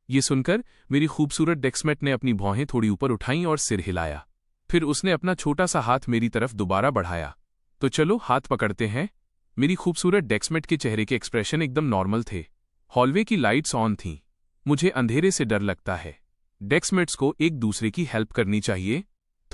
ये सुनकर मेरी खूबसूरत डेस्कमेट ने अपनी भौहें थोड़ी ऊपर उठाईं और सिर हिलाया। फिर उसने अपना छोटा सा हाथ मेरी तरफ दोबारा बढ़ाया। तो चलो हाथ पकड़ते हैं। मेरी खूबसूरत डेस्कमेट के चेहरे के एक्सप्रेशन एकदम नॉर्मल थे। हॉलवे की लाइट्स ऑन थीं। मुझे अंधेरे से डर लगता है। डेस्कमेट्स को एक दूसरे की हेल्प करनी चाहिए।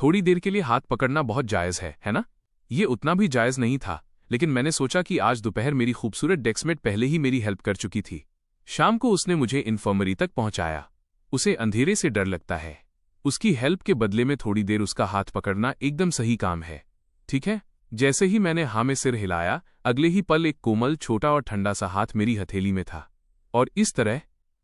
थोड़ी देर के लिए हाथ पकड़ना बहुत जायज़ है ना? ये उतना भी जायज़ नहीं था, लेकिन मैंने सोचा कि आज दोपहर मेरी खूबसूरत डेस्कमेट पहले ही मेरी हेल्प कर चुकी थी। शाम को उसने मुझे इन्फर्मरी तक पहुंचाया। उसे अंधेरे से डर लगता है। उसकी हेल्प के बदले में थोड़ी देर उसका हाथ पकड़ना एकदम सही काम है। ठीक है? जैसे ही मैंने हाँ में सिर हिलाया, अगले ही पल एक कोमल, छोटा और ठंडा सा हाथ मेरी हथेली में था। और इस तरह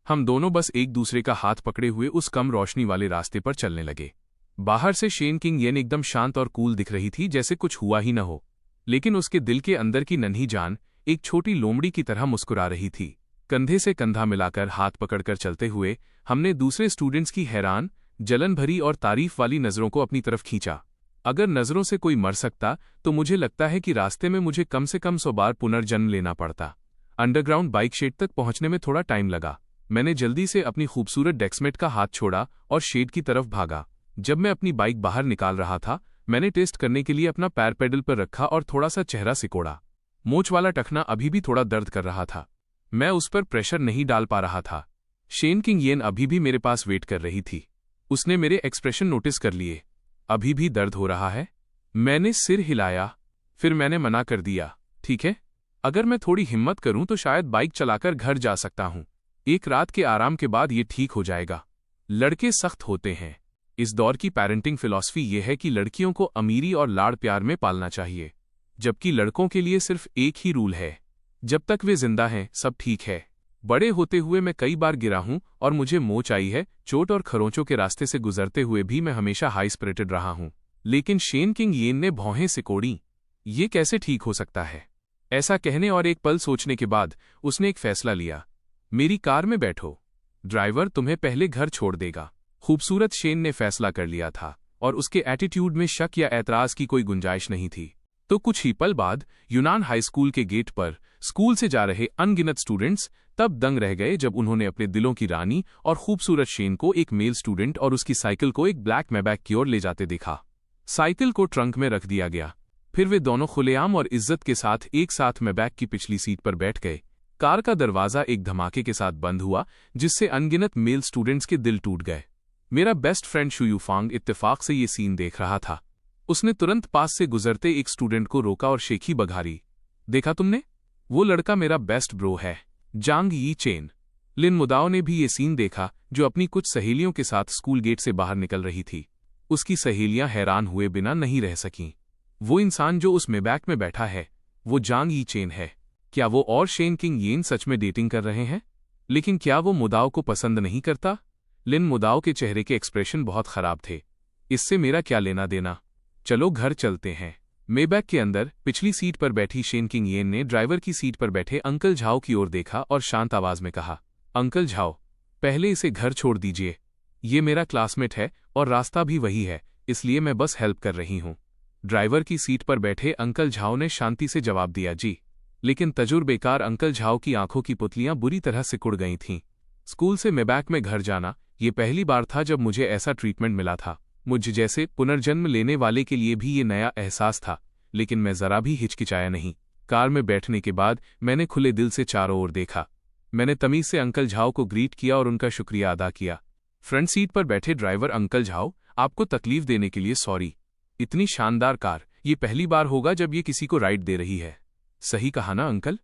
हम दोनों बस एक दूसरे का हाथ पकड़े हुए उस कम रोशनी वाले रास्ते पर चलने लगे। बाहर से शेन किंग येन एकदम शांत और कूल दिख रही थी, जैसे कुछ हुआ ही न हो, लेकिन उसके दिल के अंदर की नन्ही जान एक छोटी लोमड़ी की तरह मुस्कुरा रही थी। कंधे से कंधा मिलाकर हाथ पकड़कर चलते हुए हमने दूसरे स्टूडेंट्स की हैरान, जलन भरी और तारीफ वाली नज़रों को अपनी तरफ खींचा। अगर नज़रों से कोई मर सकता तो मुझे लगता है कि रास्ते में मुझे कम से कम 100 बार पुनर्जन्म लेना पड़ता। अंडरग्राउंड बाइक शेड तक पहुंचने में थोड़ा टाइम लगा। मैंने जल्दी से अपनी खूबसूरत डेस्कमेट का हाथ छोड़ा और शेड की तरफ भागा। जब मैं अपनी बाइक बाहर निकाल रहा था, मैंने टेस्ट करने के लिए अपना पैर पेडल पर रखा और थोड़ा सा चेहरा सिकोड़ा। मोच वाला टखना अभी भी थोड़ा दर्द कर रहा था। मैं उस पर प्रेशर नहीं डाल पा रहा था। शेन किंग येन अभी भी मेरे पास वेट कर रही थी। उसने मेरे एक्सप्रेशन नोटिस कर लिए। अभी भी दर्द हो रहा है? मैंने सिर हिलाया। फिर मैंने मना कर दिया, ठीक है, अगर मैं थोड़ी हिम्मत करूं तो शायद बाइक चलाकर घर जा सकता हूं। एक रात के आराम के बाद ये ठीक हो जाएगा। लड़के सख्त होते हैं। इस दौर की पेरेंटिंग फिलॉसफी ये है कि लड़कियों को अमीरी और लाड़ प्यार में पालना चाहिए, जबकि लड़कों के लिए सिर्फ एक ही रूल है, जब तक वे जिंदा हैं सब ठीक है। बड़े होते हुए मैं कई बार गिरा हूं और मुझे मोच आई है। चोट और खरोंचों के रास्ते से गुजरते हुए भी मैं हमेशा हाई स्पिरिटेड रहा हूं। लेकिन शेन किंग येन ने भौहें सिकोड़ी। ये कैसे ठीक हो सकता है? ऐसा कहने और एक पल सोचने के बाद उसने एक फैसला लिया। मेरी कार में बैठो, ड्राइवर तुम्हें पहले घर छोड़ देगा। खूबसूरत शेन ने फैसला कर लिया था और उसके एटीट्यूड में शक या ऐतराज की कोई गुंजाइश नहीं थी। तो कुछ ही पल बाद यूनान हाई स्कूल के गेट पर स्कूल से जा रहे अनगिनत स्टूडेंट्स तब दंग रह गए जब उन्होंने अपने दिलों की रानी और खूबसूरत शेन को एक मेल स्टूडेंट और उसकी साइकिल को एक ब्लैक मैबैक की ओर ले जाते देखा। साइकिल को ट्रंक में रख दिया गया। फिर वे दोनों खुलेआम और इज्जत के साथ एक साथ मैबैक की पिछली सीट पर बैठ गए। कार का दरवाजा एक धमाके के साथ बंद हुआ, जिससे अनगिनत मेल स्टूडेंट्स के दिल टूट गए। मेरा बेस्ट फ्रेंड शुयूफांग इत्तेफाक से ये सीन देख रहा था। उसने तुरंत पास से गुजरते एक स्टूडेंट को रोका और शेखी बघारी। देखा तुमने? वो लड़का मेरा बेस्ट ब्रो है, जांग यी चेन। लिन मुदाओ ने भी ये सीन देखा, जो अपनी कुछ सहेलियों के साथ स्कूल गेट से बाहर निकल रही थी। उसकी सहेलियां हैरान हुए बिना नहीं रह सकीं। वो इंसान जो उस मैबैक में बैठा है, वो जांग यी चेन है। क्या वो और शेन किंग येन सच में डेटिंग कर रहे हैं? लेकिन क्या वो मुदाओ को पसंद नहीं करता? लिन मुदाओ के चेहरे के एक्सप्रेशन बहुत खराब थे। इससे मेरा क्या लेना देना? चलो घर चलते हैं। मेबैक के अंदर पिछली सीट पर बैठी शेन किंग येन ने ड्राइवर की सीट पर बैठे अंकल झाओ की ओर देखा और शांत आवाज में कहा, अंकल झाओ, पहले इसे घर छोड़ दीजिए। ये मेरा क्लासमेट है और रास्ता भी वही है, इसलिए मैं बस हेल्प कर रही हूं। ड्राइवर की सीट पर बैठे अंकल झाओ ने शांति से जवाब दिया, जी। लेकिन तजुर्बेकार अंकल झाओ की आंखों की पुतलियां बुरी तरह सिकुड़ गई थीं। स्कूल से मेबैक में घर जाना ये पहली बार था जब मुझे ऐसा ट्रीटमेंट मिला था। मुझ जैसे पुनर्जन्म लेने वाले के लिए भी ये नया एहसास था, लेकिन मैं जरा भी हिचकिचाया नहीं। कार में बैठने के बाद मैंने खुले दिल से चारों ओर देखा। मैंने तमीज से अंकल झाओ को ग्रीट किया और उनका शुक्रिया अदा किया। फ्रंट सीट पर बैठे ड्राइवर, अंकल झाओ, आपको तकलीफ देने के लिए सॉरी। इतनी शानदार कार, ये पहली बार होगा जब ये किसी को राइड दे रही है। सही कहा ना अंकल?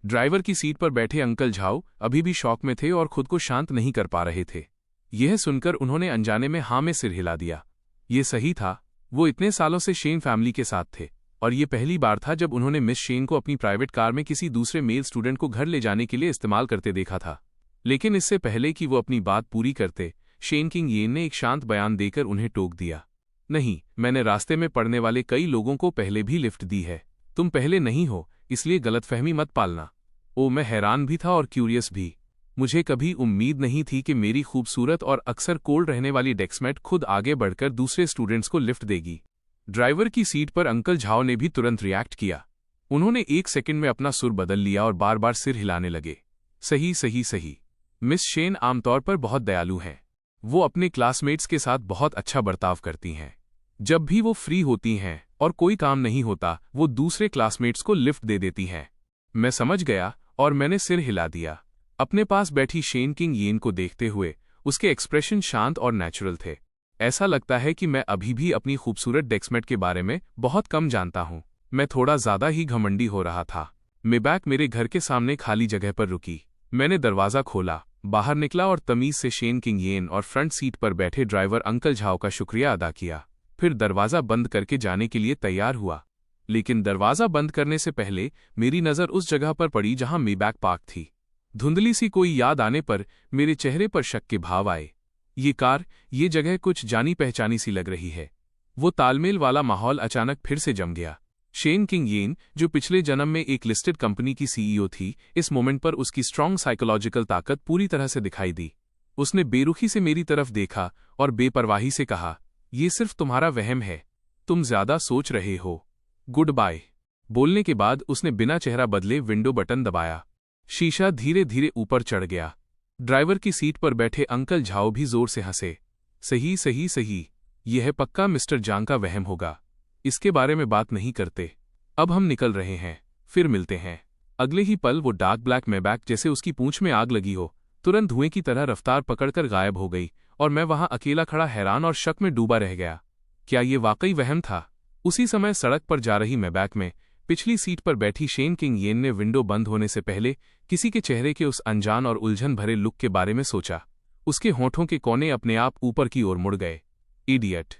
ड्राइवर की सीट पर बैठे अंकल झाओ अभी भी शॉक में थे और खुद को शांत नहीं कर पा रहे थे। यह सुनकर उन्होंने अनजाने में हाँ में सिर हिला दिया। ये सही था, वो इतने सालों से शेन फैमिली के साथ थे और ये पहली बार था जब उन्होंने मिस शेन को अपनी प्राइवेट कार में किसी दूसरे मेल स्टूडेंट को घर ले जाने के लिए इस्तेमाल करते देखा था। लेकिन इससे पहले कि वो अपनी बात पूरी करते, शेन किंग येन ने एक शांत बयान देकर उन्हें टोक दिया। नहीं, मैंने रास्ते में पड़ने वाले कई लोगों को पहले भी लिफ्ट दी है। तुम पहले नहीं हो, इसलिए गलतफहमी मत पालना। ओ, मैं हैरान भी था और क्यूरियस भी। मुझे कभी उम्मीद नहीं थी कि मेरी खूबसूरत और अक्सर कोल्ड रहने वाली डेस्कमेट खुद आगे बढ़कर दूसरे स्टूडेंट्स को लिफ्ट देगी। ड्राइवर की सीट पर अंकल झाओ ने भी तुरंत रिएक्ट किया। उन्होंने एक सेकंड में अपना सुर बदल लिया और बार बार सिर हिलाने लगे। सही सही सही, मिस शेन आमतौर पर बहुत दयालु हैं। वो अपने क्लासमेट्स के साथ बहुत अच्छा बर्ताव करती हैं। जब भी वो फ्री होती हैं और कोई काम नहीं होता, वो दूसरे क्लासमेट्स को लिफ्ट दे देती हैं। मैं समझ गया और मैंने सिर हिला दिया। अपने पास बैठी शेन किंग येन को देखते हुए उसके एक्सप्रेशन शांत और नेचुरल थे। ऐसा लगता है कि मैं अभी भी अपनी खूबसूरत डेस्कमेट के बारे में बहुत कम जानता हूँ। मैं थोड़ा ज्यादा ही घमंडी हो रहा था। मेबैक मेरे घर के सामने खाली जगह पर रुकी। मैंने दरवाजा खोला, बाहर निकला और तमीज से शेन किंग येन और फ्रंट सीट पर बैठे ड्राइवर अंकल झाओ का शुक्रिया अदा किया। फिर दरवाजा बंद करके जाने के लिए तैयार हुआ। लेकिन दरवाजा बंद करने से पहले मेरी नज़र उस जगह पर पड़ी जहां मेबैक पार्क थी। धुंधली सी कोई याद आने पर मेरे चेहरे पर शक के भाव आए। ये कार, ये जगह कुछ जानी पहचानी सी लग रही है। वो तालमेल वाला माहौल अचानक फिर से जम गया। शेन किंग येन, जो पिछले जन्म में एक लिस्टेड कंपनी की सीईओ थी, इस मोमेंट पर उसकी स्ट्रॉन्ग साइकोलॉजिकल ताकत पूरी तरह से दिखाई दी। उसने बेरुखी से मेरी तरफ देखा और बेपरवाही से कहा, ये सिर्फ तुम्हारा वहम है, तुम ज्यादा सोच रहे हो। Goodbye. बोलने के बाद उसने बिना चेहरा बदले विंडो बटन दबाया। शीशा धीरे धीरे ऊपर चढ़ गया। ड्राइवर की सीट पर बैठे अंकल झाओ भी जोर से हंसे। सही सही सही, यह पक्का मिस्टर जांग का वहम होगा। इसके बारे में बात नहीं करते। अब हम निकल रहे हैं, फिर मिलते हैं। अगले ही पल वो डार्क ब्लैक मेबैक, जैसे उसकी पूंछ में आग लगी हो, तुरंत धुएं की तरह रफ्तार पकड़कर गायब हो गई और मैं वहां अकेला खड़ा हैरान और शक में डूबा रह गया। क्या ये वाकई वहम था? उसी समय सड़क पर जा रही मेबैक में पिछली सीट पर बैठी शेन किंग येन ने विंडो बंद होने से पहले किसी के चेहरे के उस अनजान और उलझन भरे लुक के बारे में सोचा। उसके होठों के कोने अपने आप ऊपर की ओर मुड़ गए। इडियट।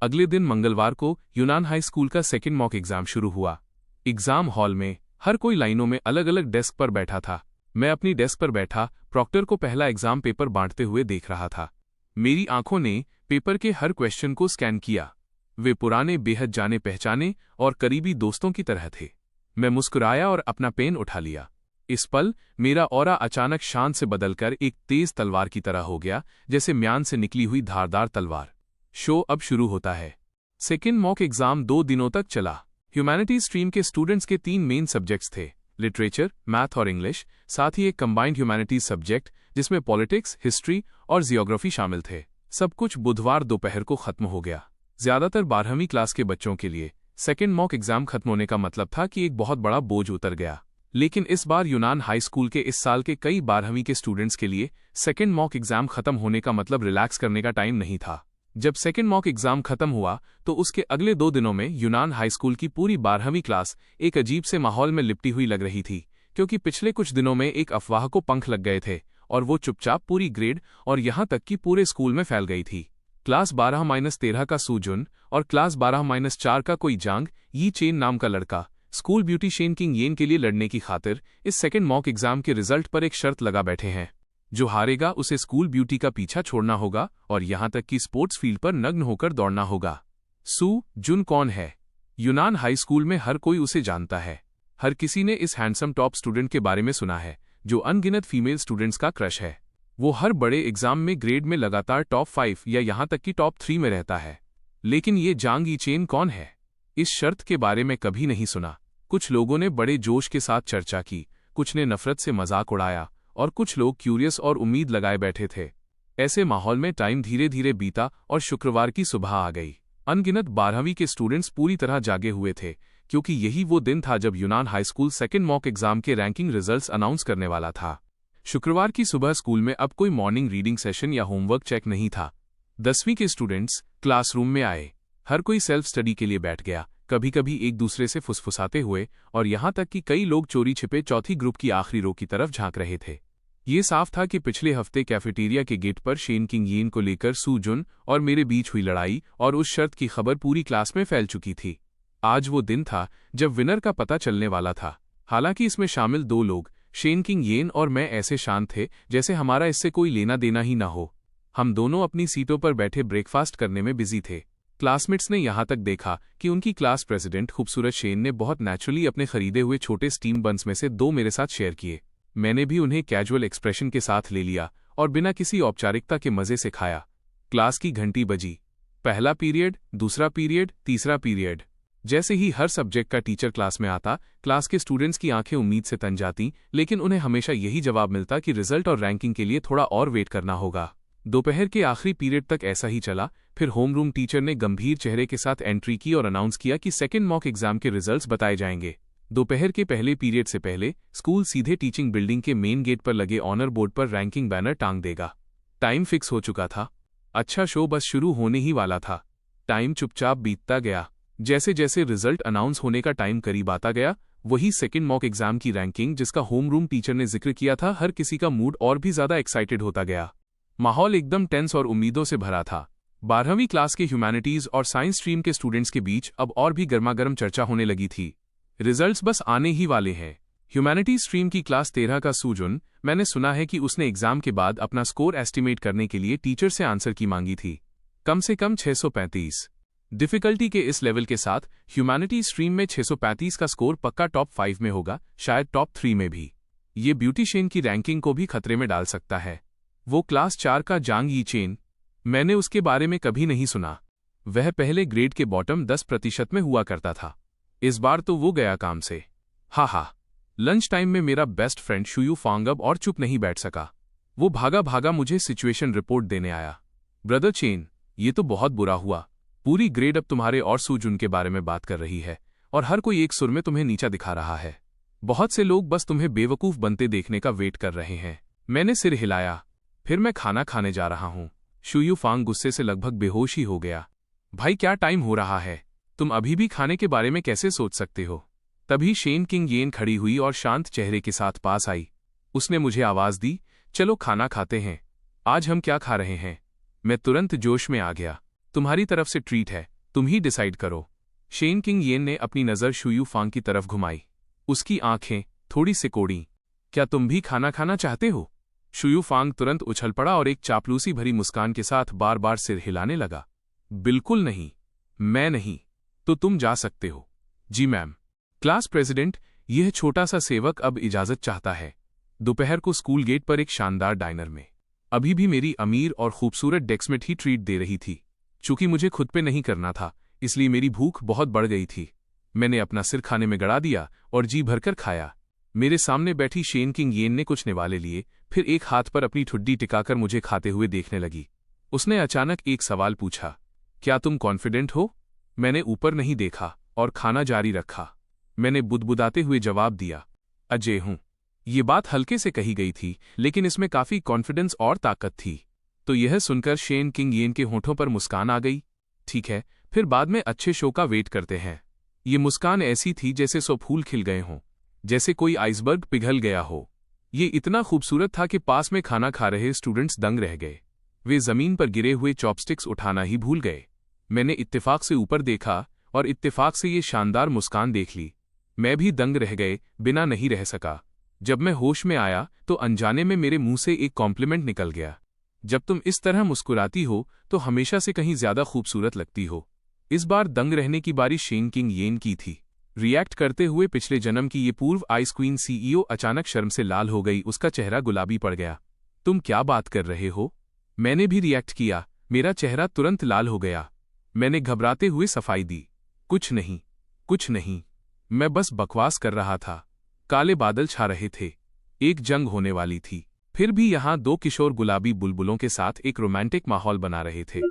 अगले दिन मंगलवार को यूनान हाई स्कूल का सेकंड मॉक एग्जाम शुरू हुआ। एग्जाम हॉल में हर कोई लाइनों में अलग अलग डेस्क पर बैठा था। मैं अपनी डेस्क पर बैठा प्रॉक्टर को पहला एग्जाम पेपर बांटते हुए देख रहा था। मेरी आंखों ने पेपर के हर क्वेश्चन को स्कैन किया। वे पुराने, बेहद जाने पहचाने और करीबी दोस्तों की तरह थे। मैं मुस्कुराया और अपना पेन उठा लिया। इस पल मेरा ऑरा अचानक शांत से बदलकर एक तेज तलवार की तरह हो गया, जैसे म्यान से निकली हुई धारदार तलवार। शो अब शुरू होता है। सेकेंड मॉक एग्जाम 2 दिनों तक चला। ह्यूमैनिटीज स्ट्रीम के स्टूडेंट्स के 3 मेन सब्जेक्ट्स थे, लिटरेचर, मैथ और इंग्लिश, साथ ही एक कंबाइंड ह्यूमैनिटीज सब्जेक्ट जिसमें पॉलिटिक्स, हिस्ट्री और जियोग्राफी शामिल थे। सब कुछ बुधवार दोपहर को खत्म हो गया। ज्यादातर 12वीं क्लास के बच्चों के लिए सेकेंड मॉक एग्जाम खत्म होने का मतलब था कि एक बहुत बड़ा बोझ उतर गया। लेकिन इस बार यूनान हाई स्कूल के इस साल के कई 12वीं के स्टूडेंट्स के लिए सेकेंड मॉक एग्जाम खत्म होने का मतलब रिलैक्स करने का टाइम नहीं था। जब सेकेंड मॉक एग्जाम खत्म हुआ तो उसके अगले 2 दिनों में यूनान हाई स्कूल की पूरी 12वीं क्लास एक अजीब से माहौल में लिपटी हुई लग रही थी, क्योंकि पिछले कुछ दिनों में एक अफवाह को पंख लग गए थे और वो चुपचाप पूरी ग्रेड और यहां तक कि पूरे स्कूल में फैल गई थी। क्लास 12-13 का सूजुन और क्लास 12-4 का कोई जांग यी चेन नाम का लड़का स्कूल ब्यूटी शेन किंग येन के लिए लड़ने की खातिर इस सेकेंड मॉक एग्जाम के रिजल्ट पर एक शर्त लगा बैठे हैं। जो हारेगा उसे स्कूल ब्यूटी का पीछा छोड़ना होगा और यहां तक कि स्पोर्ट्स फील्ड पर नग्न होकर दौड़ना होगा। सू जुन कौन है? यूनान हाई स्कूल में हर कोई उसे जानता है। हर किसी ने इस हैंडसम टॉप स्टूडेंट के बारे में सुना है, जो अनगिनत फीमेल स्टूडेंट्स का क्रश है। वो हर बड़े एग्जाम में ग्रेड में लगातार टॉप 5 या यहां तक कि टॉप 3 में रहता है। लेकिन ये जांग यी चेन कौन है? इस शर्त के बारे में कभी नहीं सुना। कुछ लोगों ने बड़े जोश के साथ चर्चा की, कुछ ने नफरत से मजाक उड़ाया और कुछ लोग क्यूरियस और उम्मीद लगाए बैठे थे। ऐसे माहौल में टाइम धीरे धीरे बीता और शुक्रवार की सुबह आ गई। अनगिनत 12वीं के स्टूडेंट्स पूरी तरह जागे हुए थे, क्योंकि यही वो दिन था जब यूनान high school second mock exam के रैंकिंग रिजल्ट्स अनाउंस करने वाला था। शुक्रवार की सुबह स्कूल में अब कोई मॉर्निंग रीडिंग सेशन या होमवर्क चेक नहीं था। 10वीं के स्टूडेंट्स क्लासरूम में आए। हर कोई सेल्फ स्टडी के लिए बैठ गया, कभी कभी एक दूसरे से फुसफुसाते हुए, और यहां तक कि कई लोग चोरी छिपे चौथी ग्रुप की आखिरी रो की तरफ झांक रहे थे। ये साफ था कि पिछले हफ्ते कैफेटेरिया के गेट पर शेन किंग येन को लेकर सू जुन और मेरे बीच हुई लड़ाई और उस शर्त की खबर पूरी क्लास में फैल चुकी थी। आज वो दिन था जब विनर का पता चलने वाला था। हालांकि इसमें शामिल 2 लोग, शेन किंग येन और मैं, ऐसे शांत थे जैसे हमारा इससे कोई लेना देना ही ना हो। हम दोनों अपनी सीटों पर बैठे ब्रेकफास्ट करने में बिजी थे। क्लासमेट्स ने यहां तक देखा कि उनकी क्लास प्रेसिडेंट खूबसूरत शेन ने बहुत नेचुरली अपने खरीदे हुए छोटे स्टीम बंस में से 2 मेरे साथ शेयर किए। मैंने भी उन्हें कैजुअल एक्सप्रेशन के साथ ले लिया और बिना किसी औपचारिकता के मजे से खाया। क्लास की घंटी बजी। पहला पीरियड, दूसरा पीरियड, तीसरा पीरियड। जैसे ही हर सब्जेक्ट का टीचर क्लास में आता, क्लास के स्टूडेंट्स की आंखें उम्मीद से तन जाती, लेकिन उन्हें हमेशा यही जवाब मिलता कि रिजल्ट और रैंकिंग के लिए थोड़ा और वेट करना होगा। दोपहर के आखिरी पीरियड तक ऐसा ही चला। फिर होमरूम टीचर ने गंभीर चेहरे के साथ एंट्री की और अनाउंस किया कि सेकेंड मॉक एग्जाम के रिजल्ट्स बताए जाएंगे। दोपहर के पहले पीरियड से पहले स्कूल सीधे टीचिंग बिल्डिंग के मेन गेट पर लगे ऑनर बोर्ड पर रैंकिंग बैनर टांग देगा। टाइम फिक्स हो चुका था। अच्छा, शो बस शुरू होने ही वाला था। टाइम चुपचाप बीतता गया। जैसे जैसे रिजल्ट अनाउंस होने का टाइम करीब आता गया, वही सेकेंड मॉक एग्जाम की रैंकिंग जिसका होमरूम टीचर ने जिक्र किया था, हर किसी का मूड और भी ज्यादा एक्साइटेड होता गया। माहौल एकदम टेंस और उम्मीदों से भरा था। 12वीं क्लास के ह्यूमैनिटीज और साइंस स्ट्रीम के स्टूडेंट्स के बीच अब और भी गर्मागर्म चर्चा होने लगी थी। रिजल्ट्स बस आने ही वाले हैं। ह्यूमैनिटीज स्ट्रीम की क्लास 13 का सुजुन, मैंने सुना है कि उसने एग्जाम के बाद अपना स्कोर एस्टिमेट करने के लिए टीचर से आंसर की मांगी थी। कम से कम 635। डिफिकल्टी के इस लेवल के साथ ह्यूमैनिटीज स्ट्रीम में 635 का स्कोर पक्का टॉप 5 में होगा, शायद टॉप 3 में भी। ये ब्यूटिशियन की रैंकिंग को भी खतरे में डाल सकता है। वो क्लास 4 का जांग यी चेन, मैंने उसके बारे में कभी नहीं सुना। वह पहले ग्रेड के बॉटम 10% में हुआ करता था। इस बार तो वो गया काम से। हा। लंच टाइम में मेरा बेस्ट फ्रेंड शुयू फांग अब और चुप नहीं बैठ सका। वो भागा भागा मुझे सिचुएशन रिपोर्ट देने आया। ब्रदर चेन, ये तो बहुत बुरा हुआ। पूरी ग्रेड अब तुम्हारे और सुजुन के बारे में बात कर रही है और हर कोई एक सुर में तुम्हें नीचा दिखा रहा है। बहुत से लोग बस तुम्हें बेवकूफ बनते देखने का वेट कर रहे हैं। मैंने सिर हिलाया। फिर मैं खाना खाने जा रहा हूं। शुयू फांग गुस्से से लगभग बेहोश ही हो गया। भाई, क्या टाइम हो रहा है? तुम अभी भी खाने के बारे में कैसे सोच सकते हो? तभी शेन किंग येन खड़ी हुई और शांत चेहरे के साथ पास आई। उसने मुझे आवाज दी, चलो खाना खाते हैं। आज हम क्या खा रहे हैं? मैं तुरंत जोश में आ गया। तुम्हारी तरफ से ट्रीट है, तुम ही डिसाइड करो। शेन किंग येन ने अपनी नजर शुयू फांग की तरफ घुमाई। उसकी आंखें थोड़ी सिकोड़ी। क्या तुम भी खाना खाना चाहते हो? शुयू फांग तुरंत उछल पड़ा और एक चापलूसी भरी मुस्कान के साथ बार बार सिर हिलाने लगा। बिल्कुल नहीं, मैं नहीं। तो तुम जा सकते हो। जी मैम। क्लास प्रेसिडेंट, यह छोटा सा सेवक अब इजाजत चाहता है। दोपहर को स्कूल गेट पर एक शानदार डाइनर में अभी भी मेरी अमीर और खूबसूरत डेस्कमेट ही ट्रीट दे रही थी। चूंकि मुझे खुद पे नहीं करना था, इसलिए मेरी भूख बहुत बढ़ गई थी। मैंने अपना सिर खाने में गड़ा दिया और जी भरकर खाया। मेरे सामने बैठी शेन किंग येन ने कुछ निवाले लिए, फिर एक हाथ पर अपनी ठुड्डी टिकाकर मुझे खाते हुए देखने लगी। उसने अचानक एक सवाल पूछा, क्या तुम कॉन्फिडेंट हो? मैंने ऊपर नहीं देखा और खाना जारी रखा। मैंने बुदबुदाते हुए जवाब दिया, अजय हूं। ये बात हल्के से कही गई थी, लेकिन इसमें काफी कॉन्फिडेंस और ताकत थी। तो यह सुनकर शेन किंग येन के होठों पर मुस्कान आ गई। ठीक है, फिर बाद में अच्छे शो का वेट करते हैं। ये मुस्कान ऐसी थी जैसे 100 फूल खिल गए हों, जैसे कोई आइसबर्ग पिघल गया हो। ये इतना खूबसूरत था कि पास में खाना खा रहे स्टूडेंट्स दंग रह गए। वे जमीन पर गिरे हुए चॉपस्टिक्स उठाना ही भूल गए। मैंने इत्तेफाक से ऊपर देखा और इत्तेफाक से ये शानदार मुस्कान देख ली। मैं भी दंग रह गए, बिना नहीं रह सका। जब मैं होश में आया तो अनजाने में मेरे मुंह से एक कॉम्प्लीमेंट निकल गया। जब तुम इस तरह मुस्कुराती हो तो हमेशा से कहीं ज्यादा खूबसूरत लगती हो। इस बार दंग रहने की बारी शेन किंग येन की थी। रिएक्ट करते हुए पिछले जन्म की ये पूर्व आइस क्वीन सीईओ अचानक शर्म से लाल हो गई। उसका चेहरा गुलाबी पड़ गया। तुम क्या बात कर रहे हो? मैंने भी रिएक्ट किया। मेरा चेहरा तुरंत लाल हो गया। मैंने घबराते हुए सफाई दी, कुछ नहीं, कुछ नहीं, मैं बस बकवास कर रहा था। काले बादल छा रहे थे, एक जंग होने वाली थी। फिर भी यहाँ 2 किशोर गुलाबी बुलबुलों के साथ एक रोमांटिक माहौल बना रहे थे।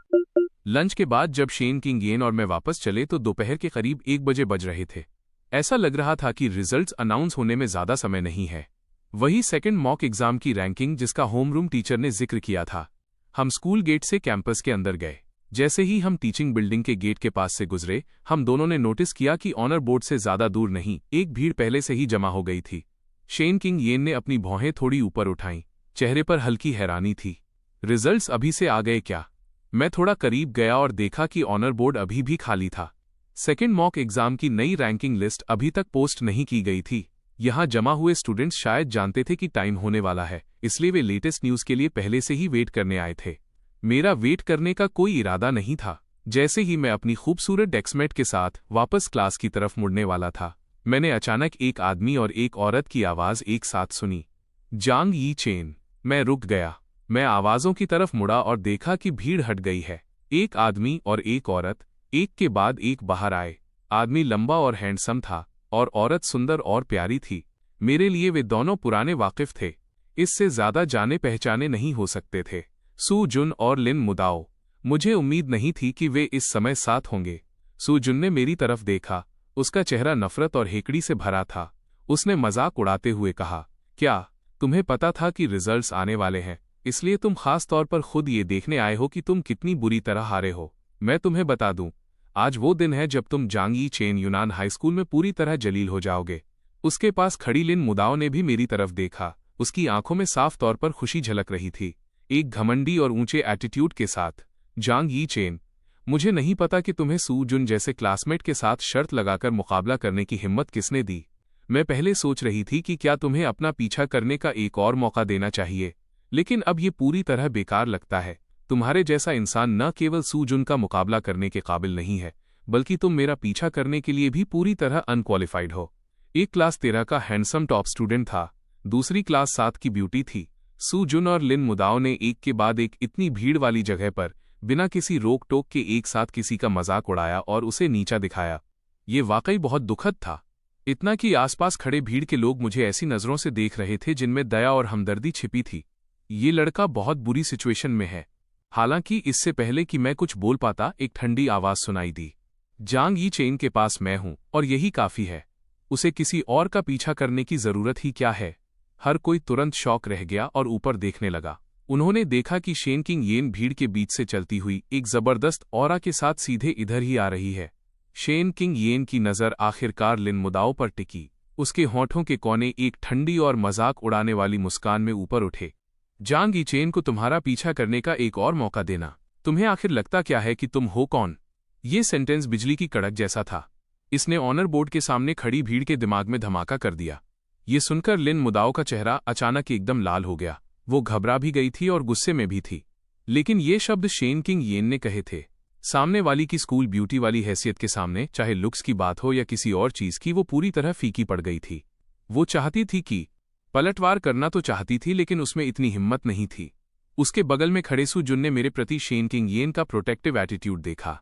लंच के बाद जब शेन किंग येन और मैं वापस चले तो दोपहर के करीब 1 बजे बज रहे थे। ऐसा लग रहा था कि रिजल्ट्स अनाउंस होने में ज्यादा समय नहीं है। वही सेकंड मॉक एग्जाम की रैंकिंग जिसका होमरूम टीचर ने जिक्र किया था। हम स्कूल गेट से कैंपस के अंदर गए। जैसे ही हम टीचिंग बिल्डिंग के गेट के पास से गुजरे, हम दोनों ने नोटिस किया कि ऑनर बोर्ड से ज्यादा दूर नहीं, एक भीड़ पहले से ही जमा हो गई थी। शेन किंग येन ने अपनी भौहें थोड़ी ऊपर उठाईं। चेहरे पर हल्की हैरानी थी। रिजल्ट्स अभी से आ गए क्या? मैं थोड़ा करीब गया और देखा कि ऑनर बोर्ड अभी भी खाली था। सेकेंड मॉक एग्जाम की नई रैंकिंग लिस्ट अभी तक पोस्ट नहीं की गई थी। यहाँ जमा हुए स्टूडेंट्स शायद जानते थे कि टाइम होने वाला है, इसलिए वे लेटेस्ट न्यूज के लिए पहले से ही वेट करने आए थे। मेरा वेट करने का कोई इरादा नहीं था। जैसे ही मैं अपनी खूबसूरत डेस्कमेट के साथ वापस क्लास की तरफ मुड़ने वाला था, मैंने अचानक एक आदमी और एक औरत की आवाज एक साथ सुनी, जांग यी चेन। मैं रुक गया। मैं आवाजों की तरफ मुड़ा और देखा कि भीड़ हट गई है। एक आदमी और एक औरत एक के बाद एक बाहर आए। आदमी लंबा और हैंडसम था और औरत सुंदर और प्यारी थी। मेरे लिए वे दोनों पुराने वाकिफ थे, इससे ज्यादा जाने पहचाने नहीं हो सकते थे। सू जुन और लिन मुदाओ। मुझे उम्मीद नहीं थी कि वे इस समय साथ होंगे। सू जुन ने मेरी तरफ देखा, उसका चेहरा नफरत और हेकड़ी से भरा था। उसने मजाक उड़ाते हुए कहा, क्या तुम्हें पता था कि रिजल्ट्स आने वाले हैं, इसलिए तुम खास तौर पर खुद ये देखने आए हो कि तुम कितनी बुरी तरह हारे हो? मैं तुम्हें बता दूं, आज वो दिन है जब तुम जांग यी चेन यूनान हाई स्कूल में पूरी तरह जलील हो जाओगे। उसके पास खड़ी लिन मुदाओ ने भी मेरी तरफ देखा। उसकी आंखों में साफ तौर पर खुशी झलक रही थी, एक घमंडी और ऊंचे एटीट्यूड के साथ। जांग यी चेन, मुझे नहीं पता कि तुम्हें सू जुन जैसे क्लासमेट के साथ शर्त लगाकर मुकाबला करने की हिम्मत किसने दी। मैं पहले सोच रही थी कि क्या तुम्हें अपना पीछा करने का एक और मौका देना चाहिए, लेकिन अब ये पूरी तरह बेकार लगता है। तुम्हारे जैसा इंसान न केवल सू जुन का मुकाबला करने के काबिल नहीं है, बल्कि तुम मेरा पीछा करने के लिए भी पूरी तरह अनक्वालिफाइड हो। एक क्लास 13 का हैंडसम टॉप स्टूडेंट था, दूसरी क्लास 7 की ब्यूटी थी। सू जुन और लिन मुदाओ ने एक के बाद एक इतनी भीड़ वाली जगह पर बिना किसी रोक टोक के एक साथ किसी का मजाक उड़ाया और उसे नीचा दिखाया। ये वाकई बहुत दुखद था, इतना कि आसपास खड़े भीड़ के लोग मुझे ऐसी नजरों से देख रहे थे जिनमें दया और हमदर्दी छिपी थी। ये लड़का बहुत बुरी सिचुएशन में है। हालांकि इससे पहले कि मैं कुछ बोल पाता, एक ठंडी आवाज सुनाई दी, जांग यी चेन के पास मैं हूं और यही काफी है। उसे किसी और का पीछा करने की जरूरत ही क्या है? हर कोई तुरंत शॉक रह गया और ऊपर देखने लगा। उन्होंने देखा कि शेन किंग येन भीड़ के बीच से चलती हुई एक जबरदस्त ऑरा के साथ सीधे इधर ही आ रही है। शेन किंग येन की नजर आखिरकार लिन मुदाओ पर टिकी। उसके होठों के कोने एक ठंडी और मजाक उड़ाने वाली मुस्कान में ऊपर उठे। जांग यी चेन को तुम्हारा पीछा करने का एक और मौका देना? तुम्हें आखिर लगता क्या है कि तुम हो कौन? ये सेंटेंस बिजली की कड़क जैसा था। इसने ऑनर बोर्ड के सामने खड़ी भीड़ के दिमाग में धमाका कर दिया। ये सुनकर लिन मुदाओ का चेहरा अचानक एकदम लाल हो गया। वो घबरा भी गई थी और गुस्से में भी थी। लेकिन ये शब्द शेन किंग येन ने कहे थे। सामने वाली की स्कूल ब्यूटी वाली हैसियत के सामने, चाहे लुक्स की बात हो या किसी और चीज की, वो पूरी तरह फीकी पड़ गई थी। वो चाहती थी कि पलटवार करना तो चाहती थी, लेकिन उसमें इतनी हिम्मत नहीं थी। उसके बगल में खड़े सू जुन ने मेरे प्रति शेन किंग येन का प्रोटेक्टिव एटीट्यूड देखा।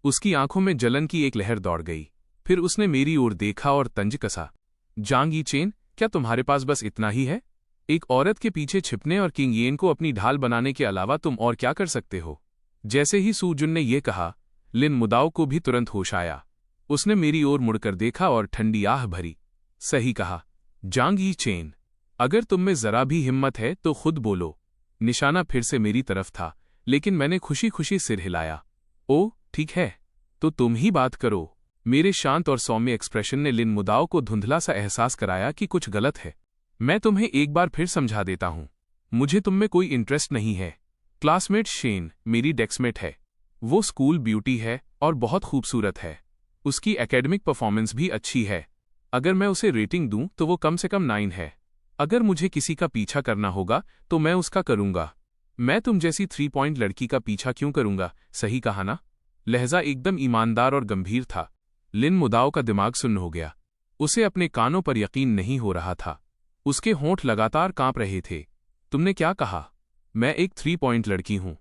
उसकी आंखों में जलन की एक लहर दौड़ गई। फिर उसने मेरी ओर देखा और तंज कसा। जांग यी चेन, क्या तुम्हारे पास बस इतना ही है? एक औरत के पीछे छिपने और किंग येन को अपनी ढाल बनाने के अलावा तुम और क्या कर सकते हो? जैसे ही सू जुन ने यह कहा, लिन मुदाओ को भी तुरंत होश आया। उसने मेरी ओर मुड़कर देखा और ठंडी आह भरी। सही कहा जांग यी चेन, अगर तुम में जरा भी हिम्मत है तो खुद बोलो। निशाना फिर से मेरी तरफ था, लेकिन मैंने खुशी खुशी सिर हिलाया। ओ ठीक है, तो तुम ही बात करो। मेरे शांत और सौम्य एक्सप्रेशन ने लिन मुदाओ को धुंधला सा एहसास कराया कि कुछ गलत है। मैं तुम्हें एक बार फिर समझा देता हूं, मुझे तुम में कोई इंटरेस्ट नहीं है। क्लासमेट शेन मेरी डेस्कमेट है। वो स्कूल ब्यूटी है और बहुत खूबसूरत है। उसकी एकेडमिक परफॉर्मेंस भी अच्छी है। अगर मैं उसे रेटिंग दूं तो वो कम से कम 9 है। अगर मुझे किसी का पीछा करना होगा तो मैं उसका करूंगा। मैं तुम जैसी 3 पॉइंट लड़की का पीछा क्यों करूंगा? सही कहा ना? लहजा एकदम ईमानदार और गंभीर था। लिन मुदाओ का दिमाग सुन्न हो गया। उसे अपने कानों पर यकीन नहीं हो रहा था। उसके होंठ लगातार कांप रहे थे। तुमने क्या कहा? मैं एक 3 पॉइंट लड़की हूं।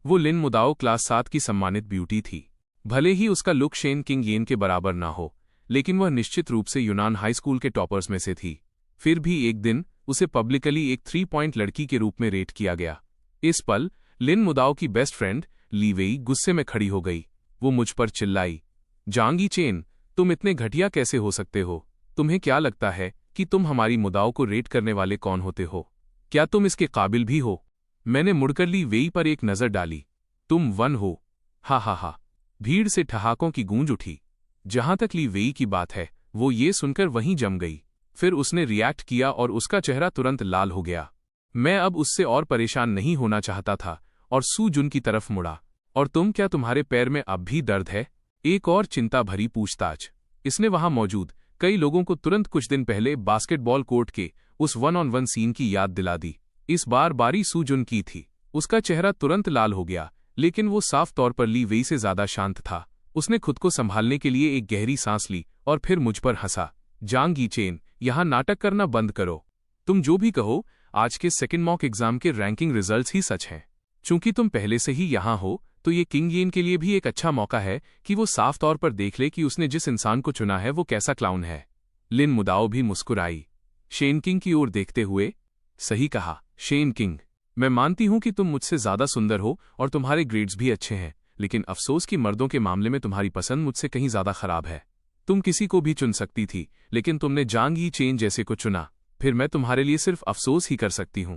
वो लिन मुदाओ क्लास 7 की सम्मानित ब्यूटी थी। भले ही उसका लुक शेन किंग येन के बराबर ना हो, लेकिन वह निश्चित रूप से यूनान हाई स्कूल के टॉपर्स में से थी। फिर भी एक दिन उसे पब्लिकली एक 3 पॉइंट लड़की के रूप में रेट किया गया। इस पल लिन मुदाओ की बेस्ट फ्रेंड ली वेई गुस्से में खड़ी हो गई। वो मुझ पर चिल्लाई, जांग यी चेन, तुम इतने घटिया कैसे हो सकते हो? तुम्हें क्या लगता है कि तुम हमारी मुदाओ को रेट करने वाले कौन होते हो? क्या तुम इसके काबिल भी हो? मैंने मुड़कर ली वेई पर एक नजर डाली। तुम 1 हो। हा हा हा। भीड़ से ठहाकों की गूंज उठी। जहां तक ली वेई की बात है, वो ये सुनकर वहीं जम गई। फिर उसने रिएक्ट किया और उसका चेहरा तुरंत लाल हो गया। मैं अब उससे और परेशान नहीं होना चाहता था और सू जुन की तरफ मुड़ा। और तुम, क्या तुम्हारे पैर में अब भी दर्द है? एक और चिंता भरी पूछताछ। इसने वहां मौजूद कई लोगों को तुरंत कुछ दिन पहले बास्केटबॉल कोर्ट के उस 1-on-1 सीन की याद दिला दी। इस बार बारी सू जुन की थी। उसका चेहरा तुरंत लाल हो गया, लेकिन वो साफ तौर पर ली वेई से ज्यादा शांत था। उसने खुद को संभालने के लिए एक गहरी सांस ली और फिर मुझ पर हंसा। जांग यी चेन, यहां नाटक करना बंद करो। तुम जो भी कहो, आज के सेकंड मॉक एग्जाम के रैंकिंग रिजल्ट्स ही सच हैं। चूंकि तुम पहले से ही यहां हो, तो ये किंग येन के लिए भी एक अच्छा मौका है कि वो साफ तौर पर देख ले कि उसने जिस इंसान को चुना है वो कैसा क्लाउन है। लिन मुदाओ भी मुस्कुराई, शेन किंग की ओर देखते हुए। सही कहा शेन किंग, मैं मानती हूं कि तुम मुझसे ज्यादा सुंदर हो और तुम्हारे ग्रेड्स भी अच्छे हैं, लेकिन अफसोस कि मर्दों के मामले में तुम्हारी पसंद मुझसे कहीं ज्यादा खराब है। तुम किसी को भी चुन सकती थी, लेकिन तुमने जांग यी चेन जैसे को चुना, फिर मैं तुम्हारे लिए सिर्फ अफसोस ही कर सकती हूं।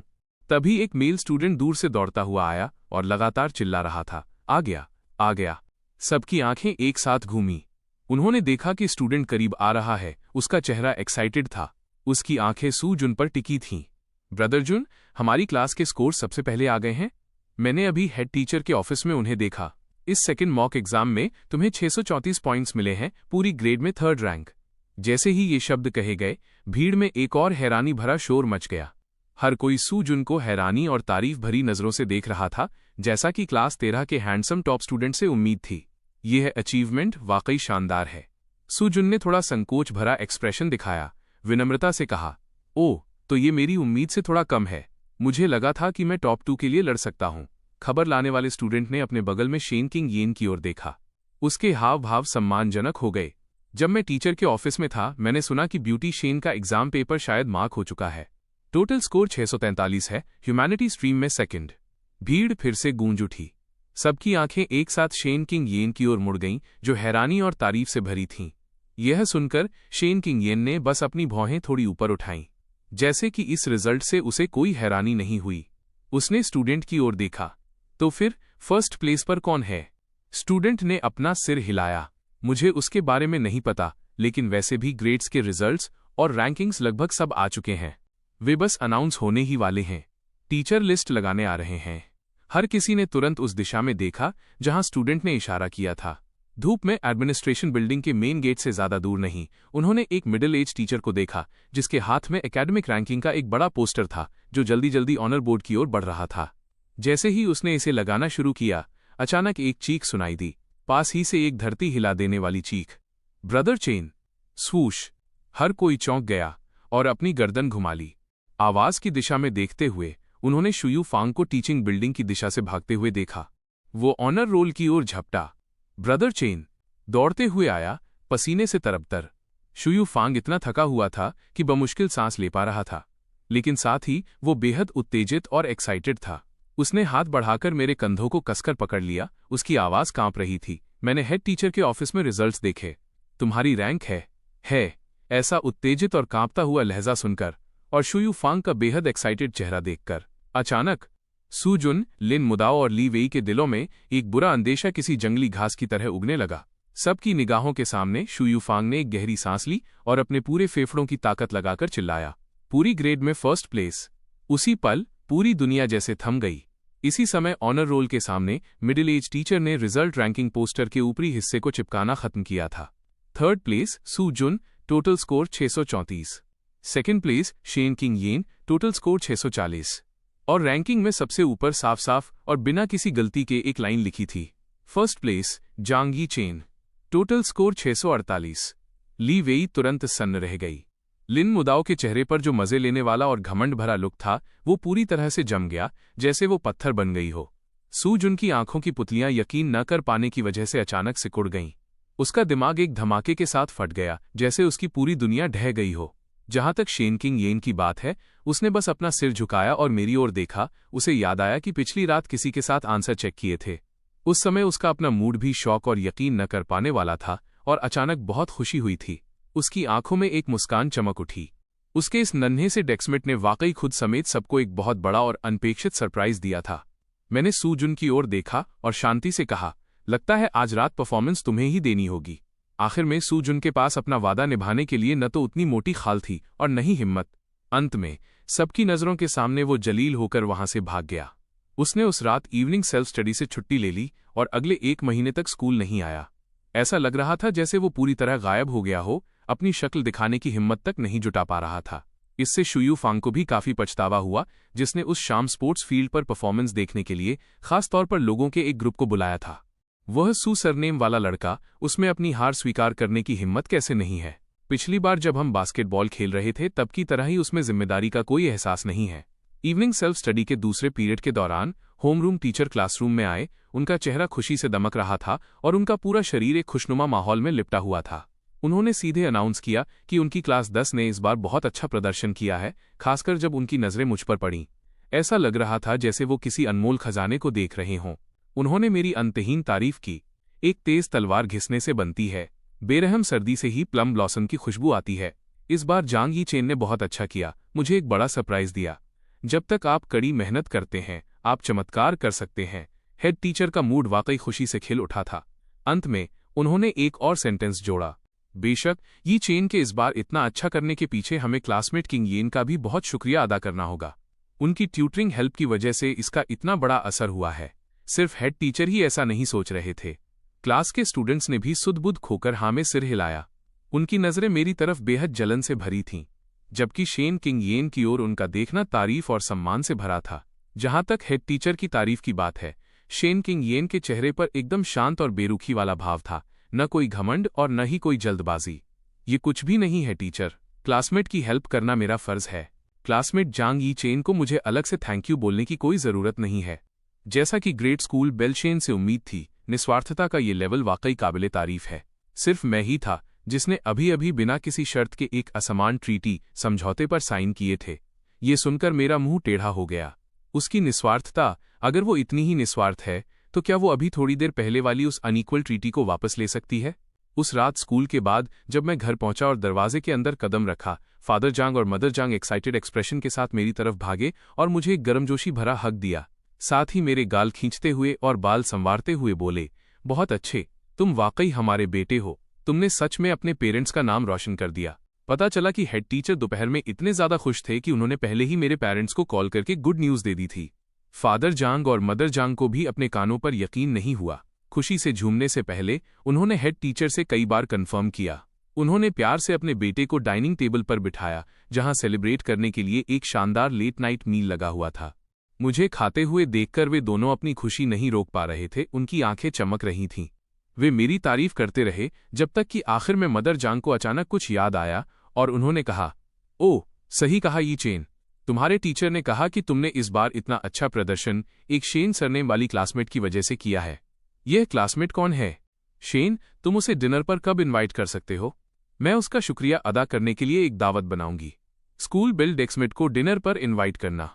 तभी एक मेल स्टूडेंट दूर से दौड़ता हुआ आया और लगातार चिल्ला रहा था, आ गया, आ गया। सबकी आंखें एक साथ घूमी। उन्होंने देखा कि स्टूडेंट करीब आ रहा है। उसका चेहरा एक्साइटेड था, उसकी आंखें सू जुन पर टिकी थीं। ब्रदर जुन, हमारी क्लास के स्कोर सबसे पहले आ गए हैं। मैंने अभी हेड टीचर के ऑफिस में उन्हें देखा। इस सेकंड मॉक एग्जाम में तुम्हें 634 पॉइंट्स मिले हैं, पूरी ग्रेड में 3rd रैंक। जैसे ही ये शब्द कहे गए, भीड़ में एक और हैरानी भरा शोर मच गया। हर कोई सू जुन को हैरानी और तारीफ भरी नजरों से देख रहा था, जैसा कि क्लास 13 के हैंडसम टॉप स्टूडेंट से उम्मीद थी। यह अचीवमेंट वाकई शानदार है। सू जुन ने थोड़ा संकोच भरा एक्सप्रेशन दिखाया, विनम्रता से कहा, ओह, तो ये मेरी उम्मीद से थोड़ा कम है। मुझे लगा था कि मैं टॉप 2 के लिए लड़ सकता हूं। खबर लाने वाले स्टूडेंट ने अपने बगल में शेन किंग येन की ओर देखा। उसके हाव भाव सम्मानजनक हो गए। जब मैं टीचर के ऑफिस में था, मैंने सुना कि ब्यूटी शेन का एग्जाम पेपर शायद मार्क हो चुका है। टोटल स्कोर 643 है, ह्यूमैनिटी स्ट्रीम में सेकंड। भीड़ फिर से गूंज उठी। सबकी आंखें एक साथ शेन किंग येन की ओर मुड़ गईं, जो हैरानी और तारीफ से भरी थीं। यह सुनकर शेन किंग येन ने बस अपनी भौहें थोड़ी ऊपर उठाईं, जैसे कि इस रिजल्ट से उसे कोई हैरानी नहीं हुई। उसने स्टूडेंट की ओर देखा, तो फिर फर्स्ट प्लेस पर कौन है? स्टूडेंट ने अपना सिर हिलाया। मुझे उसके बारे में नहीं पता, लेकिन वैसे भी ग्रेड्स के रिजल्ट्स और रैंकिंग्स लगभग सब आ चुके हैं। वे बस अनाउंस होने ही वाले हैं। टीचर लिस्ट लगाने आ रहे हैं। हर किसी ने तुरंत उस दिशा में देखा जहां स्टूडेंट ने इशारा किया था। धूप में एडमिनिस्ट्रेशन बिल्डिंग के मेन गेट से ज्यादा दूर नहीं, उन्होंने एक मिडिल एज टीचर को देखा, जिसके हाथ में एकेडमिक रैंकिंग का एक बड़ा पोस्टर था, जो जल्दी जल्दी ऑनर बोर्ड की ओर बढ़ रहा था। जैसे ही उसने इसे लगाना शुरू किया, अचानक एक चीख सुनाई दी, पास ही से एक धरती हिला देने वाली चीख, ब्रदर चेन! स्वूश! हर कोई चौंक गया और अपनी गर्दन घुमा ली। आवाज की दिशा में देखते हुए उन्होंने शुयू फांग को टीचिंग बिल्डिंग की दिशा से भागते हुए देखा। वो ऑनर रोल की ओर झपटा। ब्रदर चेन दौड़ते हुए आया, पसीने से तरबतर। शुयू फांग इतना थका हुआ था कि बमुश्किल सांस ले पा रहा था, लेकिन साथ ही वो बेहद उत्तेजित और एक्साइटेड था। उसने हाथ बढ़ाकर मेरे कंधों को कसकर पकड़ लिया। उसकी आवाज कांप रही थी। मैंने हेड टीचर के ऑफिस में रिजल्ट्स देखे। तुम्हारी रैंक है। ऐसा उत्तेजित और कांपता हुआ लहजा सुनकर और शुयू फांग का बेहद एक्साइटेड चेहरा देखकर अचानक सू जुन, लिन मुदाओ और ली वेई के दिलों में एक बुरा अंदेशा किसी जंगली घास की तरह उगने लगा। सबकी निगाहों के सामने शुयू फांग ने एक गहरी सांस ली और अपने पूरे फेफड़ों की ताकत लगाकर चिल्लाया, पूरी ग्रेड में फर्स्ट प्लेस। उसी पल पूरी दुनिया जैसे थम गई। इसी समय ऑनर रोल के सामने मिडिल एज टीचर ने रिजल्ट रैंकिंग पोस्टर के ऊपरी हिस्से को चिपकाना खत्म किया था। 3rd place Su Jun, total score 634। 2nd place Shen Qingyan, total score 640। और रैंकिंग में सबसे ऊपर साफ साफ और बिना किसी गलती के एक लाइन लिखी थी, फर्स्ट प्लेस जांग यी चेन, टोटल स्कोर 648। ली वेई तुरंत सन्न रह गई। लिन मुदाओ के चेहरे पर जो मजे लेने वाला और घमंड भरा लुक था, वो पूरी तरह से जम गया, जैसे वो पत्थर बन गई हो। सू जुन की आंखों की पुतलियां यकीन न कर पाने की वजह से अचानक सिकुड़ गईं। उसका दिमाग एक धमाके के साथ फट गया, जैसे उसकी पूरी दुनिया ढह गई हो। जहां तक शेन किंग येन की बात है, उसने बस अपना सिर झुकाया और मेरी ओर देखा। उसे याद आया कि पिछली रात किसी के साथ आंसर चेक किए थे। उस समय उसका अपना मूड भी शौक और यकीन न कर पाने वाला था, और अचानक बहुत खुशी हुई थी। उसकी आंखों में एक मुस्कान चमक उठी। उसके इस नन्हे से डेस्कमेट ने वाकई खुद समेत सबको एक बहुत बड़ा और अनपेक्षित सरप्राइज दिया था। मैंने सू जुन की ओर देखा और शांति से कहा, लगता है आज रात परफॉर्मेंस तुम्हें ही देनी होगी। आखिर में सू जुन के पास अपना वादा निभाने के लिए न तो उतनी मोटी खाल थी और न ही हिम्मत। अंत में सबकी नजरों के सामने वो जलील होकर वहां से भाग गया। उसने उस रात इवनिंग सेल्फ स्टडी से छुट्टी ले ली और अगले 1 महीने तक स्कूल नहीं आया। ऐसा लग रहा था जैसे वो पूरी तरह गायब हो गया हो, अपनी शक्ल दिखाने की हिम्मत तक नहीं जुटा पा रहा था। इससे शुयू फांग को भी काफी पछतावा हुआ, जिसने उस शाम स्पोर्ट्स फील्ड पर परफॉर्मेंस देखने के लिए खास तौर पर लोगों के एक ग्रुप को बुलाया था। वह सू सरनेम वाला लड़का, उसमें अपनी हार स्वीकार करने की हिम्मत कैसे नहीं है। पिछली बार जब हम बास्केटबॉल खेल रहे थे तब की तरह ही उसमें जिम्मेदारी का कोई एहसास नहीं है। इवनिंग सेल्फ स्टडी के दूसरे पीरियड के दौरान होमरूम टीचर क्लासरूम में आए। उनका चेहरा खुशी से दमक रहा था और उनका पूरा शरीर एक खुशनुमा माहौल में लिपटा हुआ था। उन्होंने सीधे अनाउंस किया कि उनकी क्लास 10 ने इस बार बहुत अच्छा प्रदर्शन किया है, खासकर जब उनकी नज़रें मुझ पर पड़ीं। ऐसा लग रहा था जैसे वो किसी अनमोल खजाने को देख रहे हों। उन्होंने मेरी अंतहीन तारीफ की। एक तेज तलवार घिसने से बनती है, बेरहम सर्दी से ही प्लम ब्लॉसम की खुशबू आती है। इस बार जांग यी चेन ने बहुत अच्छा किया, मुझे एक बड़ा सरप्राइज दिया। जब तक आप कड़ी मेहनत करते हैं, आप चमत्कार कर सकते हैं। हेड टीचर का मूड वाकई खुशी से खिल उठा था। अंत में उन्होंने एक और सेंटेंस जोड़ा, बेशक यी चेन के इस बार इतना अच्छा करने के पीछे हमें क्लासमेट किंग येन का भी बहुत शुक्रिया अदा करना होगा। उनकी ट्यूटरिंग हेल्प की वजह से इसका इतना बड़ा असर हुआ है। सिर्फ हेड टीचर ही ऐसा नहीं सोच रहे थे, क्लास के स्टूडेंट्स ने भी सुध-बुध खोकर हाँ में सिर हिलाया। उनकी नज़रें मेरी तरफ बेहद जलन से भरी थीं, जबकि शेन किंग येन की ओर उनका देखना तारीफ और सम्मान से भरा था। जहां तक हेड टीचर की तारीफ की बात है, शेन किंग येन के चेहरे पर एकदम शांत और बेरुखी वाला भाव था, न कोई घमंड और न ही कोई जल्दबाजी। ये कुछ भी नहीं है टीचर, क्लासमेट की हेल्प करना मेरा फर्ज है। क्लासमेट जांग यी चेन को मुझे अलग से थैंक यू बोलने की कोई ज़रूरत नहीं है। जैसा कि ग्रेट स्कूल बेलशेन से उम्मीद थी, निस्वार्थता का ये लेवल वाकई काबिले तारीफ है। सिर्फ मैं ही था जिसने अभी अभी बिना किसी शर्त के एक असमान ट्रीटी समझौते पर साइन किए थे। ये सुनकर मेरा मुंह टेढ़ा हो गया। उसकी निस्वार्थता, अगर वो इतनी ही निस्वार्थ है, तो क्या वो अभी थोड़ी देर पहले वाली उस अनइक्वल ट्रीटी को वापस ले सकती है? उस रात स्कूल के बाद जब मैं घर पहुंचा और दरवाजे के अंदर कदम रखा, फादर जांग और मदर जांग एक्साइटेड एक्सप्रेशन के साथ मेरी तरफ भागे और मुझे एक गर्मजोशी भरा हक दिया। साथ ही मेरे गाल खींचते हुए और बाल संवारते हुए बोले, बहुत अच्छे, तुम वाकई हमारे बेटे हो। तुमने सच में अपने पेरेंट्स का नाम रोशन कर दिया। पता चला कि हेड टीचर दोपहर में इतने ज्यादा खुश थे कि उन्होंने पहले ही मेरे पेरेंट्स को कॉल करके गुड न्यूज़ दे दी थी। फादर जांग और मदर जांग को भी अपने कानों पर यकीन नहीं हुआ। खुशी से झूमने से पहले उन्होंने हेड टीचर से कई बार कंफर्म किया। उन्होंने प्यार से अपने बेटे को डाइनिंग टेबल पर बिठाया, जहां सेलिब्रेट करने के लिए एक शानदार लेट नाइट मील लगा हुआ था। मुझे खाते हुए देखकर वे दोनों अपनी खुशी नहीं रोक पा रहे थे, उनकी आंखें चमक रही थीं। वे मेरी तारीफ करते रहे जब तक कि आखिर में मदर जांग को अचानक कुछ याद आया और उन्होंने कहा, ओह, सही कहा यी चेन, तुम्हारे टीचर ने कहा कि तुमने इस बार इतना अच्छा प्रदर्शन एक शेन सरनेम वाली क्लासमेट की वजह से किया है। यह क्लासमेट कौन है? शेन, तुम उसे डिनर पर कब इनवाइट कर सकते हो? मैं उसका शुक्रिया अदा करने के लिए एक दावत बनाऊंगी। स्कूल बेल डेस्कमेट को डिनर पर इनवाइट करना,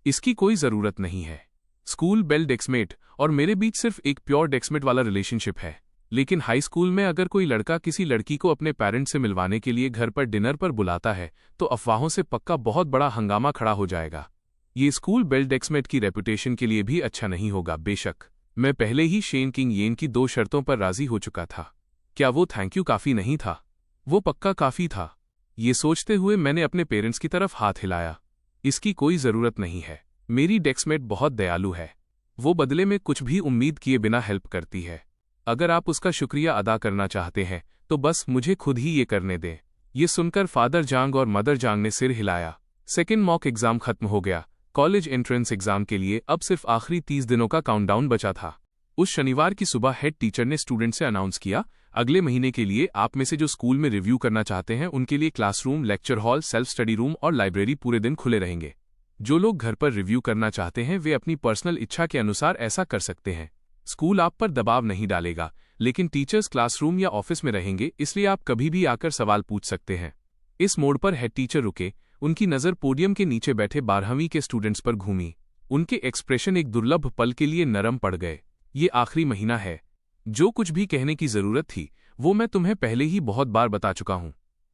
इसकी कोई जरूरत नहीं है। स्कूल बेल डेस्कमेट और मेरे बीच सिर्फ एक प्योर डेस्कमेट वाला रिलेशनशिप है, लेकिन हाई स्कूल में अगर कोई लड़का किसी लड़की को अपने पेरेंट्स से मिलवाने के लिए घर पर डिनर पर बुलाता है तो अफवाहों से पक्का बहुत बड़ा हंगामा खड़ा हो जाएगा। ये स्कूल बेल डेस्कमेट की रेपुटेशन के लिए भी अच्छा नहीं होगा। बेशक मैं पहले ही शेन किंग येन की 2 शर्तों पर राजी हो चुका था। क्या वो थैंक यू काफी नहीं था? वो पक्का काफी था। ये सोचते हुए मैंने अपने पेरेंट्स की तरफ हाथ हिलाया। इसकी कोई जरूरत नहीं है। मेरी डेस्कमेट बहुत दयालु है। वो बदले में कुछ भी उम्मीद किए बिना हेल्प करती है। अगर आप उसका शुक्रिया अदा करना चाहते हैं तो बस मुझे खुद ही ये करने दें। ये सुनकर फादर जांग और मदर जांग ने सिर हिलाया। सेकेंड मॉक एग्जाम खत्म हो गया। कॉलेज एंट्रेंस एग्जाम के लिए अब सिर्फ आखिरी 30 दिनों का काउंटडाउन बचा था। उस शनिवार की सुबह हेड टीचर ने स्टूडेंट से अनाउंस किया, अगले महीने के लिए आप में से जो स्कूल में रिव्यू करना चाहते हैं उनके लिए classroom, lecture hall, self study room और लाइब्रेरी पूरे दिन खुले रहेंगे। जो लोग घर पर रिव्यू करना चाहते हैं वे अपनी पर्सनल इच्छा के अनुसार ऐसा कर सकते हैं। स्कूल आप पर दबाव नहीं डालेगा, लेकिन टीचर्स क्लासरूम या ऑफिस में रहेंगे, इसलिए आप कभी भी आकर सवाल पूछ सकते हैं। इस मोड़ पर हेड टीचर रुके। उनकी नज़र पोडियम के नीचे बैठे 12वीं के स्टूडेंट्स पर घूमी। उनके एक्सप्रेशन एक दुर्लभ पल के लिए नरम पड़ गए। ये आखिरी महीना है। जो कुछ भी कहने की जरूरत थी वो मैं तुम्हें पहले ही बहुत बार बता चुका हूं।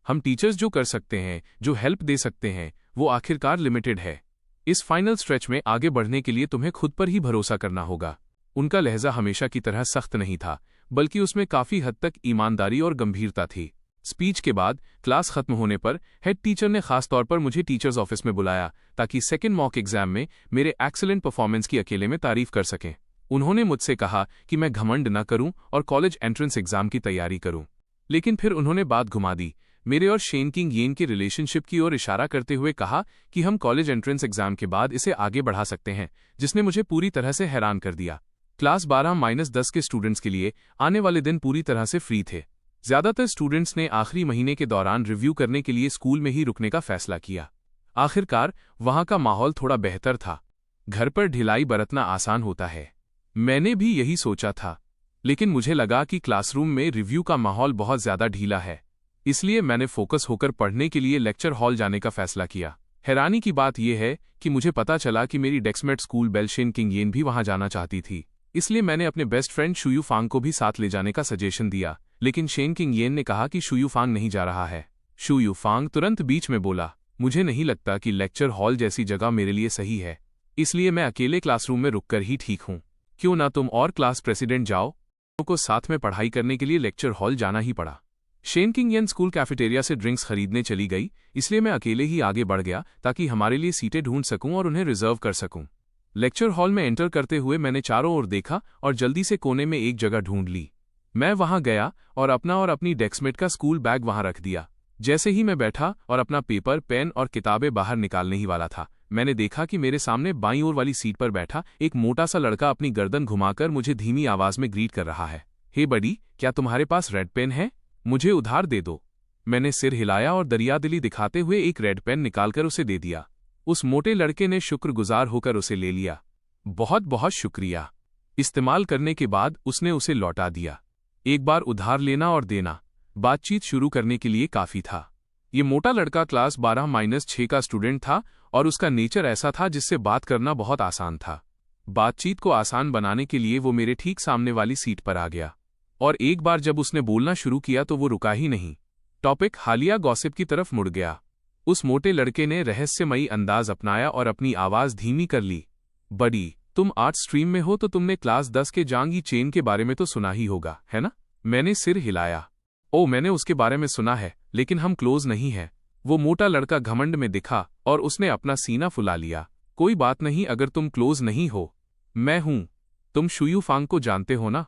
हम टीचर्स जो कर सकते हैं, जो हेल्प दे सकते हैं, वो आखिरकार लिमिटेड है। इस फाइनल स्ट्रेच में आगे बढ़ने के लिए तुम्हें खुद पर ही भरोसा करना होगा। उनका लहजा हमेशा की तरह सख्त नहीं था, बल्कि उसमें काफी हद तक ईमानदारी और गंभीरता थी। स्पीच के बाद क्लास खत्म होने पर हेड टीचर ने खास तौर पर मुझे टीचर्स ऑफिस में बुलाया ताकि सेकेंड मॉक एग्जाम में मेरे एक्सीलेंट परफॉर्मेंस की अकेले में तारीफ कर सकें। उन्होंने मुझसे कहा कि मैं घमंड न करूं और कॉलेज एंट्रेंस एग्जाम की तैयारी करूं, लेकिन फिर उन्होंने बात घुमा दी। मेरे और शेन किंग येन के रिलेशनशिप की ओर इशारा करते हुए कहा कि हम कॉलेज एंट्रेंस एग्जाम के बाद इसे आगे बढ़ा सकते हैं, जिसने मुझे पूरी तरह से हैरान कर दिया। क्लास 12-10 के स्टूडेंट्स के लिए आने वाले दिन पूरी तरह से फ्री थे। ज्यादातर स्टूडेंट्स ने आखिरी महीने के दौरान रिव्यू करने के लिए स्कूल में ही रुकने का फैसला किया। आखिरकार वहां का माहौल थोड़ा बेहतर था। घर पर ढिलाई बरतना आसान होता है, मैंने भी यही सोचा था, लेकिन मुझे लगा कि क्लासरूम में रिव्यू का माहौल बहुत ज्यादा ढीला है। इसलिए मैंने फोकस होकर पढ़ने के लिए लेक्चर हॉल जाने का फैसला किया। हैरानी की बात यह है कि मुझे पता चला कि मेरी डेस्कमेट स्कूल बेल शेन किंग भी वहां जाना चाहती थी। इसलिए मैंने अपने बेस्ट फ्रेंड शुयू फांग को भी साथ ले जाने का सजेशन दिया, लेकिन शेन किंग ने कहा कि शुयू फांग नहीं जा रहा है। शुयू फांग तुरंत बीच में बोला, मुझे नहीं लगता कि लेक्चर हॉल जैसी जगह मेरे लिए सही है, इसलिए मैं अकेले क्लासरूम में रुककर ही ठीक हूं। क्यों ना तुम और क्लास प्रेसिडेंट जाओ। को साथ में पढ़ाई करने के लिए लेक्चर हॉल जाना ही पड़ा। शेन किंग स्कूल कैफेटेरिया से ड्रिंक्स खरीदने चली गई, इसलिए मैं अकेले ही आगे बढ़ गया ताकि हमारे लिए सीटें ढूंढ सकूं और उन्हें रिजर्व कर सकूं। लेक्चर हॉल में एंटर करते हुए मैंने चारों ओर देखा और जल्दी से कोने में एक जगह ढूंढ ली। मैं वहां गया और अपनी डेस्कमेट का स्कूल बैग वहां रख दिया। जैसे ही मैं बैठा और अपना पेपर, पेन और किताबें बाहर निकालने ही वाला था, मैंने देखा कि मेरे सामने बाईं ओर वाली सीट पर बैठा एक मोटा सा लड़का अपनी गर्दन घुमाकर मुझे धीमी आवाज में ग्रीट कर रहा है। हे बडी, क्या तुम्हारे पास रेड पेन है? मुझे उधार दे दो। मैंने सिर हिलाया और दरियादिली दिखाते हुए एक रेड पेन निकालकर उसे दे दिया। उस मोटे लड़के ने शुक्रगुजार होकर उसे ले लिया। बहुत बहुत शुक्रिया। इस्तेमाल करने के बाद उसने उसे लौटा दिया। एक बार उधार लेना और देना बातचीत शुरू करने के लिए काफी था। ये मोटा लड़का क्लास 12-6 का स्टूडेंट था और उसका नेचर ऐसा था जिससे बात करना बहुत आसान था। बातचीत को आसान बनाने के लिए वो मेरे ठीक सामने वाली सीट पर आ गया और एक बार जब उसने बोलना शुरू किया तो वो रुका ही नहीं। टॉपिक हालिया गॉसिप की तरफ मुड़ गया। उस मोटे लड़के ने रहस्यमयी अंदाज अपनाया और अपनी आवाज धीमी कर ली। बडी, तुम आर्ट स्ट्रीम में हो तो तुमने क्लास 10 के जांग यी चेन के बारे में तो सुना ही होगा, है ना? मैंने सिर हिलाया। ओ, मैंने उसके बारे में सुना है, लेकिन हम क्लोज नहीं हैं। वो मोटा लड़का घमंड में दिखा और उसने अपना सीना फुला लिया। कोई बात नहीं, अगर तुम क्लोज नहीं हो, मैं हूं। तुम शुयू फांग को जानते हो ना?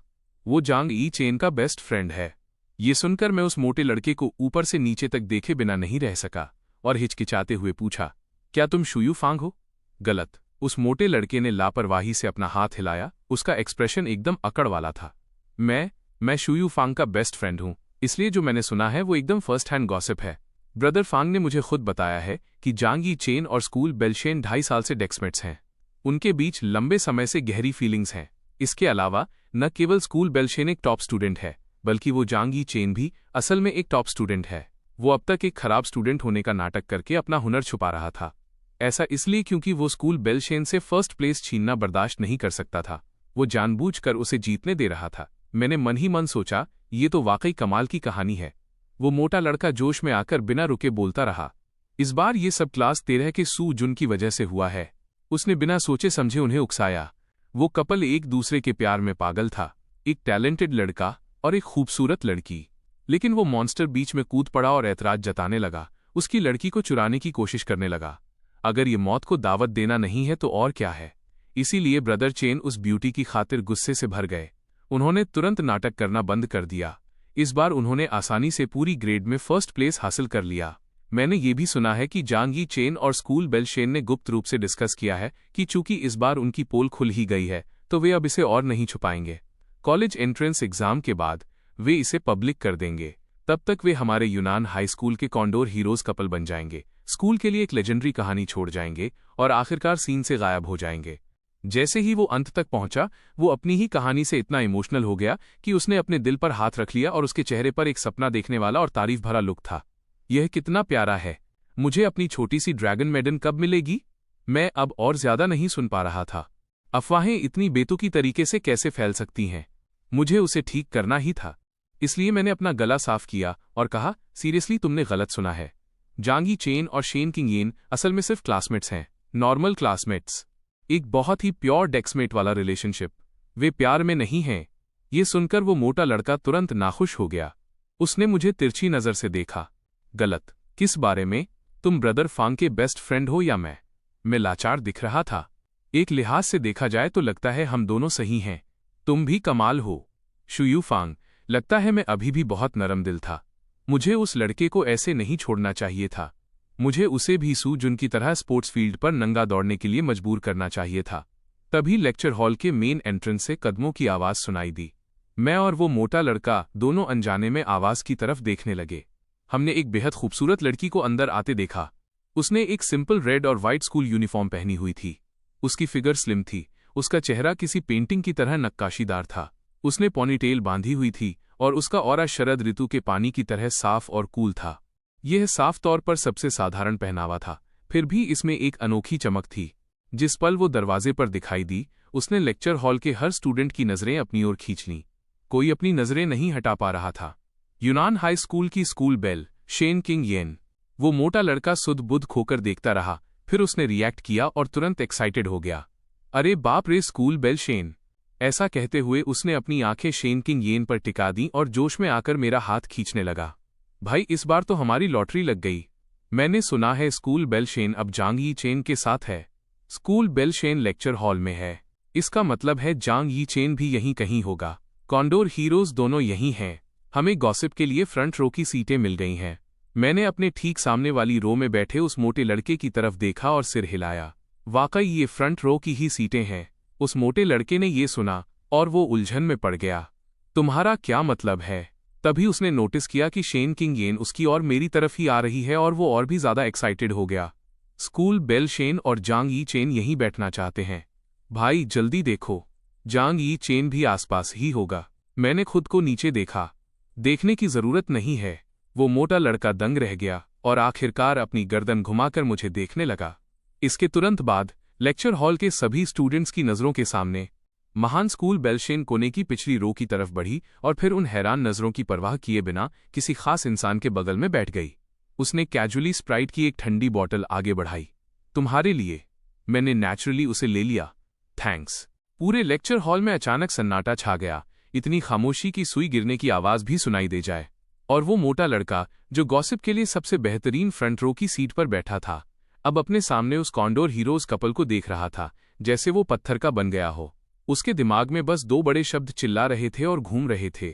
वो जांग यी चेन का बेस्ट फ्रेंड है। ये सुनकर मैं उस मोटे लड़के को ऊपर से नीचे तक देखे बिना नहीं रह सका और हिचकिचाते हुए पूछा, क्या तुम शुयू फांग हो? गलत। उस मोटे लड़के ने लापरवाही से अपना हाथ हिलाया। उसका एक्सप्रेशन एकदम अकड़ वाला था। मैं शुयू फांग का बेस्ट फ्रेंड हूं, इसलिए जो मैंने सुना है वो एकदम फर्स्ट हैंड गॉसिप है। ब्रदर फांग ने मुझे खुद बताया है कि जांग यी चेन और स्कूल बेलशेन 2.5 साल से डेस्कमेट्स हैं। उनके बीच लंबे समय से गहरी फीलिंग्स हैं। इसके अलावा न केवल स्कूल बेलशेन एक टॉप स्टूडेंट है, बल्कि वो जांग यी चेन भी असल में एक टॉप स्टूडेंट है। वो अब तक एक खराब स्टूडेंट होने का नाटक करके अपना हुनर छुपा रहा था। ऐसा इसलिए क्योंकि वो स्कूल बेलशेन से फर्स्ट प्लेस छीनना बर्दाश्त नहीं कर सकता था। वो जानबूझकर उसे जीतने दे रहा था। मैंने मन ही मन सोचा, ये तो वाकई कमाल की कहानी है। वो मोटा लड़का जोश में आकर बिना रुके बोलता रहा, इस बार ये सब क्लास 13 के सू जुन की वजह से हुआ है। उसने बिना सोचे समझे उन्हें उकसाया। वो कपल एक दूसरे के प्यार में पागल था, एक टैलेंटेड लड़का और एक खूबसूरत लड़की। लेकिन वो मॉन्स्टर बीच में कूद पड़ा और ऐतराज जताने लगा, उसकी लड़की को चुराने की कोशिश करने लगा। अगर ये मौत को दावत देना नहीं है तो और क्या है? इसीलिए ब्रदर चेन उस ब्यूटी की खातिर गुस्से से भर गए। उन्होंने तुरंत नाटक करना बंद कर दिया। इस बार उन्होंने आसानी से पूरी ग्रेड में फर्स्ट प्लेस हासिल कर लिया। मैंने ये भी सुना है कि जांग यी चेन और स्कूल बेलशेन ने गुप्त रूप से डिस्कस किया है कि चूंकि इस बार उनकी पोल खुल ही गई है तो वे अब इसे और नहीं छुपाएंगे। कॉलेज एंट्रेंस एग्जाम के बाद वे इसे पब्लिक कर देंगे। तब तक वे हमारे यूनान हाई स्कूल के कॉन्डोर हीरोज कपल बन जाएंगे, स्कूल के लिए एक लेजेंडरी कहानी छोड़ जाएंगे और आखिरकार सीन से गायब हो जाएंगे। जैसे ही वो अंत तक पहुंचा, वो अपनी ही कहानी से इतना इमोशनल हो गया कि उसने अपने दिल पर हाथ रख लिया और उसके चेहरे पर एक सपना देखने वाला और तारीफ भरा लुक था। यह कितना प्यारा है। मुझे अपनी छोटी सी ड्रैगन मेडन कब मिलेगी? मैं अब और ज्यादा नहीं सुन पा रहा था। अफवाहें इतनी बेतुकी तरीके से कैसे फैल सकती हैं? मुझे उसे ठीक करना ही था। इसलिए मैंने अपना गला साफ किया और कहा, सीरियसली तुमने गलत सुना है। जांग यी चेन और शेन किंग असल में सिर्फ क्लासमेट्स हैं, नॉर्मल क्लासमेट्स। एक बहुत ही प्योर डेस्कमेट वाला रिलेशनशिप। वे प्यार में नहीं हैं। ये सुनकर वो मोटा लड़का तुरंत नाखुश हो गया। उसने मुझे तिरछी नजर से देखा। गलत? किस बारे में? तुम ब्रदर फांग के बेस्ट फ्रेंड हो या मैं? मैं लाचार दिख रहा था। एक लिहाज से देखा जाए तो लगता है हम दोनों सही हैं। तुम भी कमाल हो शुयू फांग। लगता है मैं अभी भी बहुत नरम दिल था। मुझे उस लड़के को ऐसे नहीं छोड़ना चाहिए था। मुझे उसे भी सू जुन की तरह स्पोर्ट्स फील्ड पर नंगा दौड़ने के लिए मजबूर करना चाहिए था। तभी लेक्चर हॉल के मेन एंट्रेंस से कदमों की आवाज सुनाई दी। मैं और वो मोटा लड़का दोनों अनजाने में आवाज की तरफ देखने लगे। हमने एक बेहद खूबसूरत लड़की को अंदर आते देखा। उसने एक सिंपल रेड और वाइट स्कूल यूनिफॉर्म पहनी हुई थी। उसकी फिगर स्लिम थी, उसका चेहरा किसी पेंटिंग की तरह नक्काशीदार था। उसने पोनीटेल बांधी हुई थी और उसका ऑरा शरद ऋतु के पानी की तरह साफ और कूल था। यह साफ तौर पर सबसे साधारण पहनावा था, फिर भी इसमें एक अनोखी चमक थी। जिस पल वो दरवाजे पर दिखाई दी, उसने लेक्चर हॉल के हर स्टूडेंट की नज़रें अपनी ओर खींच लीं। कोई अपनी नज़रें नहीं हटा पा रहा था। यूनान हाई स्कूल की स्कूल बेल, शेन किंग येन। वो मोटा लड़का सुध बुध खोकर देखता रहा, फिर उसने रिएक्ट किया और तुरंत एक्साइटेड हो गया। अरे बाप रे, स्कूल बेल शेन! ऐसा कहते हुए उसने अपनी आंखें शेन किंग येन पर टिका दी और जोश में आकर मेरा हाथ खींचने लगा। भाई, इस बार तो हमारी लॉटरी लग गई। मैंने सुना है स्कूल बेल शेन अब जांग यी चेन के साथ है। School bell Shen lecture hall में है। इसका मतलब है जांग यी चेन भी यहीं कहीं होगा। कॉन्डोर हीरोज दोनों यहीं हैं। हमें गॉसिप के लिए फ्रंट रो की सीटें मिल गई हैं। मैंने अपने ठीक सामने वाली रो में बैठे उस मोटे लड़के की तरफ देखा और सिर हिलाया। वाकई ये फ्रंट रो की ही सीटें हैं। उस मोटे लड़के ने ये सुना और वो उलझन में पड़ गया। तुम्हारा क्या मतलब है? तभी उसने नोटिस किया कि शेन किंग येन उसकी और मेरी तरफ ही आ रही है और वो और भी ज्यादा एक्साइटेड हो गया। स्कूल बेल शेन और जांग यी चेन यहीं बैठना चाहते हैं। भाई जल्दी देखो, जांग यी चेन भी आसपास ही होगा। मैंने खुद को नीचे देखा। देखने की जरूरत नहीं है। वो मोटा लड़का दंग रह गया और आखिरकार अपनी गर्दन घुमाकर मुझे देखने लगा। इसके तुरंत बाद लेक्चर हॉल के सभी स्टूडेंट्स की नजरों के सामने महान स्कूल बेल शेन कोने की पिछली रो की तरफ बढ़ी और फिर उन हैरान नजरों की परवाह किए बिना किसी खास इंसान के बगल में बैठ गई। उसने कैजुअली स्प्राइट की एक ठंडी बॉटल आगे बढ़ाई। तुम्हारे लिए। मैंने नेचुरली उसे ले लिया। थैंक्स। पूरे लेक्चर हॉल में अचानक सन्नाटा छा गया, इतनी खामोशी की सुई गिरने की आवाज भी सुनाई दे जाए। और वो मोटा लड़का जो गॉसिप के लिए सबसे बेहतरीन फ्रंट रो की सीट पर बैठा था, अब अपने सामने उस कॉन्डोर हीरोज कपल को देख रहा था जैसे वो पत्थर का बन गया हो। उसके दिमाग में बस दो बड़े शब्द चिल्ला रहे थे और घूम रहे थे,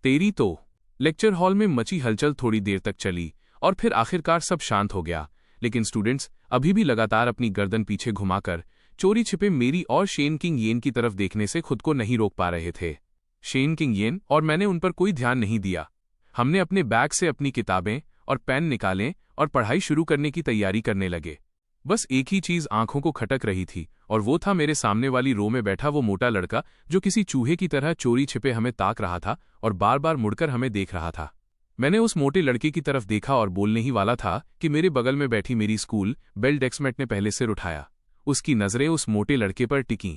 तेरी तो। लेक्चर हॉल में मची हलचल थोड़ी देर तक चली और फिर आखिरकार सब शांत हो गया, लेकिन स्टूडेंट्स अभी भी लगातार अपनी गर्दन पीछे घुमाकर चोरी छिपे मेरी और शेन किंग येन की तरफ देखने से खुद को नहीं रोक पा रहे थे। शेन किंग येन और मैंने उन पर कोई ध्यान नहीं दिया। हमने अपने बैग से अपनी किताबें और पेन निकाले और पढ़ाई शुरू करने की तैयारी करने लगे। बस एक ही चीज आंखों को खटक रही थी और वो था मेरे सामने वाली रो में बैठा वो मोटा लड़का जो किसी चूहे की तरह चोरी छिपे हमें ताक रहा था और बार बार मुड़कर हमें देख रहा था। मैंने उस मोटे लड़के की तरफ देखा और बोलने ही वाला था कि मेरे बगल में बैठी मेरी स्कूल बेल डेस्कमेट ने पहले सिर उठाया। उसकी नजरें उस मोटे लड़के पर टिकीं।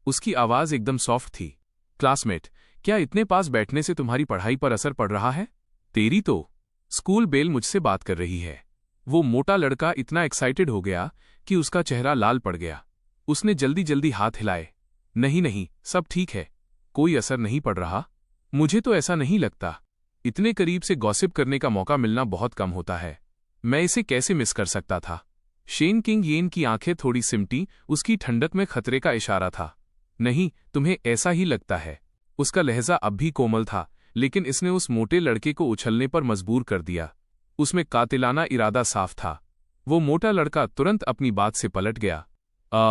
उसकी आवाज एकदम सॉफ्ट थी। क्लासमेट, क्या इतने पास बैठने से तुम्हारी पढ़ाई पर असर पड़ रहा है? तेरी तो। स्कूल बेल मुझसे बात कर रही है। वो मोटा लड़का इतना एक्साइटेड हो गया कि उसका चेहरा लाल पड़ गया। उसने जल्दी जल्दी हाथ हिलाए। नहीं नहीं, सब ठीक है, कोई असर नहीं पड़ रहा। मुझे तो ऐसा नहीं लगता। इतने करीब से गॉसिप करने का मौका मिलना बहुत कम होता है। मैं इसे कैसे मिस कर सकता था? शेन किंग येन की आंखें थोड़ी सिमटी, उसकी ठंडक में खतरे का इशारा था। नहीं, तुम्हें ऐसा ही लगता है। उसका लहजा अब भी कोमल था, लेकिन इसने उस मोटे लड़के को उछलने पर मजबूर कर दिया। उसमें कातिलाना इरादा साफ था। वो मोटा लड़का तुरंत अपनी बात से पलट गया।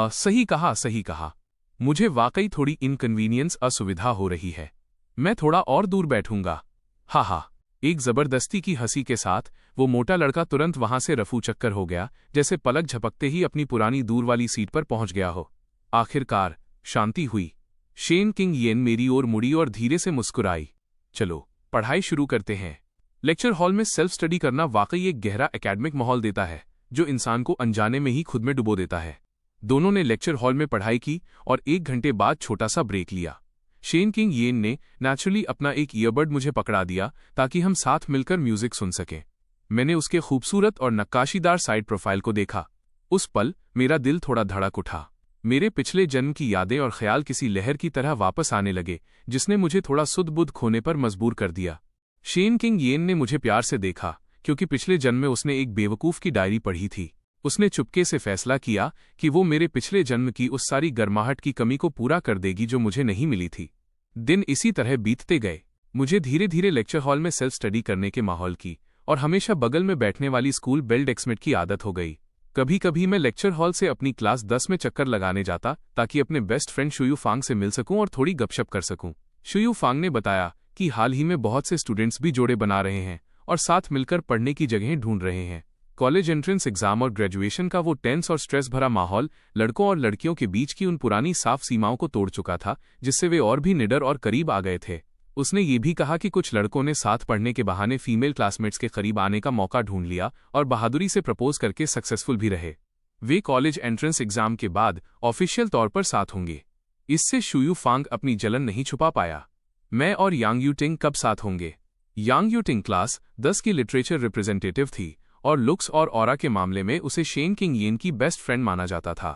सही कहा, सही कहा। मुझे वाकई थोड़ी इनकन्वीनियंस, असुविधा हो रही है। मैं थोड़ा और दूर बैठूंगा। हा हा। एक जबरदस्ती की हंसी के साथ वो मोटा लड़का तुरंत वहां से रफू चक्कर हो गया, जैसे पलक झपकते ही अपनी पुरानी दूर वाली सीट पर पहुंच गया हो। आखिरकार शांति हुई। शेन किंग येन मेरी ओर मुड़ी और धीरे से मुस्कुराई। चलो पढ़ाई शुरू करते हैं। लेक्चर हॉल में सेल्फ स्टडी करना वाकई एक गहरा एकेडमिक माहौल देता है जो इंसान को अनजाने में ही खुद में डुबो देता है। दोनों ने लेक्चर हॉल में पढ़ाई की और 1 घंटे बाद छोटा सा ब्रेक लिया। शेन किंग येन ने नेचुरली अपना एक ईयरबड मुझे पकड़ा दिया ताकि हम साथ मिलकर म्यूजिक सुन सकें। मैंने उसके खूबसूरत और नक्काशीदार साइड प्रोफाइल को देखा। उस पल मेरा दिल थोड़ा धड़क उठा। मेरे पिछले जन्म की यादें और ख्याल किसी लहर की तरह वापस आने लगे जिसने मुझे थोड़ा सुध-बुध खोने पर मजबूर कर दिया। शेन किंग येन ने मुझे प्यार से देखा क्योंकि पिछले जन्म में उसने एक बेवकूफ की डायरी पढ़ी थी। उसने चुपके से फैसला किया कि वो मेरे पिछले जन्म की उस सारी गर्माहट की कमी को पूरा कर देगी जो मुझे नहीं मिली थी। दिन इसी तरह बीतते गए। मुझे धीरे धीरे लेक्चर हॉल में सेल्फ स्टडी करने के माहौल की और हमेशा बगल में बैठने वाली स्कूल बेल डेस्कमेट की आदत हो गई। कभी कभी मैं लेक्चर हॉल से अपनी क्लास 10 में चक्कर लगाने जाता ताकि अपने बेस्ट फ्रेंड शुयू फांग से मिल सकूं और थोड़ी गपशप कर सकूं। शुयू फांग ने बताया कि हाल ही में बहुत से स्टूडेंट्स भी जोड़े बना रहे हैं और साथ मिलकर पढ़ने की जगहें ढूंढ रहे हैं। कॉलेज एंट्रेंस एग्जाम और ग्रेजुएशन का वो टेंस और स्ट्रेस भरा माहौल लड़कों और लड़कियों के बीच की उन पुरानी साफ सीमाओं को तोड़ चुका था जिससे वे और भी निडर और करीब आ गए थे। उसने ये भी कहा कि कुछ लड़कों ने साथ पढ़ने के बहाने फीमेल क्लासमेट्स के करीब आने का मौका ढूंढ लिया और बहादुरी से प्रपोज करके सक्सेसफुल भी रहे। वे कॉलेज एंट्रेंस एग्जाम के बाद ऑफिशियल तौर पर साथ होंगे। इससे शुयू फांग अपनी जलन नहीं छुपा पाया। मैं और यांग यूटिंग कब साथ होंगे? यांग यूटिंग क्लास 10 की लिटरेचर रिप्रेजेंटेटिव थी और लुक्स और ऑरा के मामले में उसे शेन किंग येन की बेस्ट फ्रेंड माना जाता था।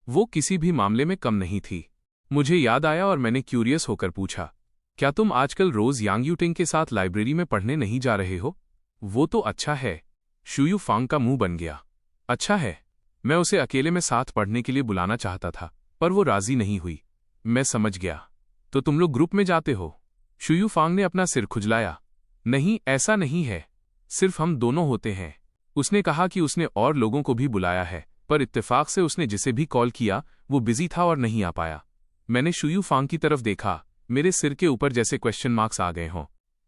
वो किसी भी मामले में कम नहीं थी। मुझे याद आया और मैंने क्यूरियस होकर पूछा, क्या तुम आजकल रोज यांग यूटिंग के साथ लाइब्रेरी में पढ़ने नहीं जा रहे हो? वो तो अच्छा है। शुयू फांग का मुंह बन गया। अच्छा है। मैं उसे अकेले में साथ पढ़ने के लिए बुलाना चाहता था पर वो राजी नहीं हुई। मैं समझ गया। तो तुम लोग ग्रुप में जाते हो? शुयू फांग ने अपना सिर खुजलाया। नहीं, ऐसा नहीं है, सिर्फ हम दोनों होते हैं। उसने कहा कि उसने और लोगों को भी बुलाया है पर इत्तेफाक से उसने जिसे भी कॉल किया वो बिजी था और नहीं आ पाया। मैंने शुयू फांग की तरफ देखा। मेरे सिर के ऊपर जैसे क्वेश्चन मार्क्स आ गए हों।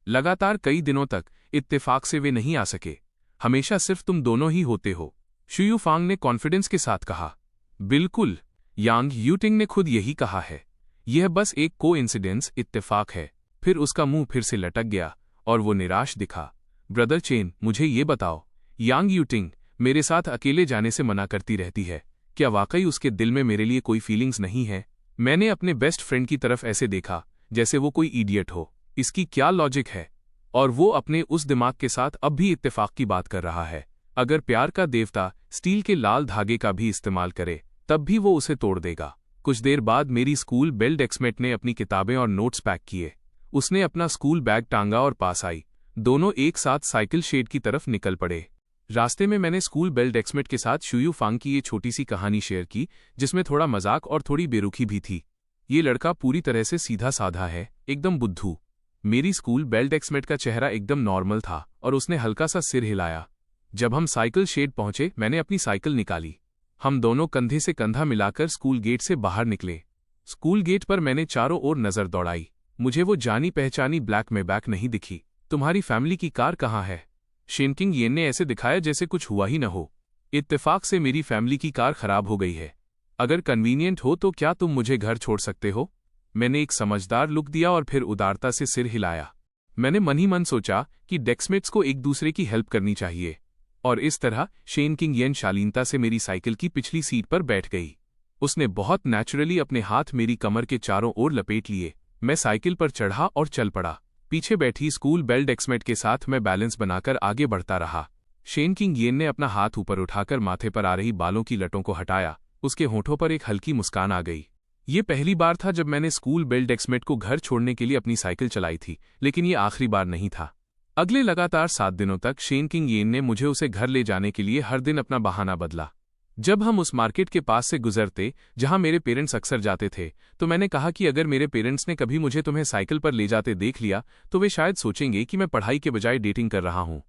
लगातार कई दिनों तक इत्तेफाक से वे नहीं आ सके। हमेशा सिर्फ तुम दोनों ही होते हो, शुयू फांग ने कॉन्फिडेंस के साथ कहा। बिल्कुल, यांग यूटिंग ने खुद यही कहा है। यह बस एक कोइंसिडेंस इत्तेफाक है। फिर उसका मुंह फिर से लटक गया और वो निराश दिखा। ब्रदर चेन, मुझे ये बताओ, यांग यूटिंग मेरे साथ अकेले जाने से मना करती रहती है। क्या वाकई उसके दिल में मेरे लिए कोई फीलिंग्स नहीं है? मैंने अपने बेस्ट फ्रेंड की तरफ ऐसे देखा जैसे वो कोई इडियट हो। इसकी क्या लॉजिक है? और वो अपने उस दिमाग के साथ अब भी इत्तेफाक की बात कर रहा है। अगर प्यार का देवता स्टील के लाल धागे का भी इस्तेमाल करे तब भी वो उसे तोड़ देगा। कुछ देर बाद मेरी स्कूल बेल डेस्कमेट ने अपनी किताबें और नोट्स पैक किए। उसने अपना स्कूल बैग टांगा और पास आई। दोनों एक साथ साइकिल शेड की तरफ निकल पड़े। रास्ते में मैंने स्कूल बेल डेस्कमेट के साथ शुयू फांग की ये छोटी सी कहानी शेयर की जिसमें थोड़ा मजाक और थोड़ी बेरुखी भी थी। ये लड़का पूरी तरह से सीधा साधा है, एकदम बुद्धू। मेरी स्कूल बेल डेस्कमेट का चेहरा एकदम नॉर्मल था और उसने हल्का सा सिर हिलाया। जब हम साइकिल शेड पहुंचे मैंने अपनी साइकिल निकाली। हम दोनों कंधे से कंधा मिलाकर स्कूल गेट से बाहर निकले। स्कूल गेट पर मैंने चारों ओर नजर दौड़ाई। मुझे वो जानी पहचानी ब्लैक मैबैक नहीं दिखी। तुम्हारी फैमिली की कार कहाँ है? शेन किंग येन ने ऐसे दिखाया जैसे कुछ हुआ ही न हो। इत्तेफाक से मेरी फैमिली की कार खराब हो गई है। अगर कन्वीनियंट हो तो क्या तुम मुझे घर छोड़ सकते हो? मैंने एक समझदार लुक दिया और फिर उदारता से सिर हिलाया। मैंने मन ही मन सोचा कि डेस्कमेट्स को एक दूसरे की हेल्प करनी चाहिए। और इस तरह शेन किंग येन शालीनता से मेरी साइकिल की पिछली सीट पर बैठ गई। उसने बहुत नेचुरली अपने हाथ मेरी कमर के चारों ओर लपेट लिए। मैं साइकिल पर चढ़ा और चल पड़ा। पीछे बैठी स्कूल बेल डेस्कमेट के साथ मैं बैलेंस बनाकर आगे बढ़ता रहा। शेन किंग येन ने अपना हाथ ऊपर उठाकर माथे पर आ रही बालों की लटों को हटाया। उसके होठों पर एक हल्की मुस्कान आ गई। ये पहली बार था जब मैंने स्कूल बेल डेस्कमेट को घर छोड़ने के लिए अपनी साइकिल चलाई थी, लेकिन ये आखिरी बार नहीं था। अगले लगातार 7 दिनों तक शेन किंग येन ने मुझे उसे घर ले जाने के लिए हर दिन अपना बहाना बदला। जब हम उस मार्केट के पास से गुजरते जहां मेरे पेरेंट्स अक्सर जाते थे तो मैंने कहा कि अगर मेरे पेरेंट्स ने कभी मुझे तुम्हें साइकिल पर ले जाते देख लिया तो वे शायद सोचेंगे कि मैं पढ़ाई के बजाय डेटिंग कर रहा हूं।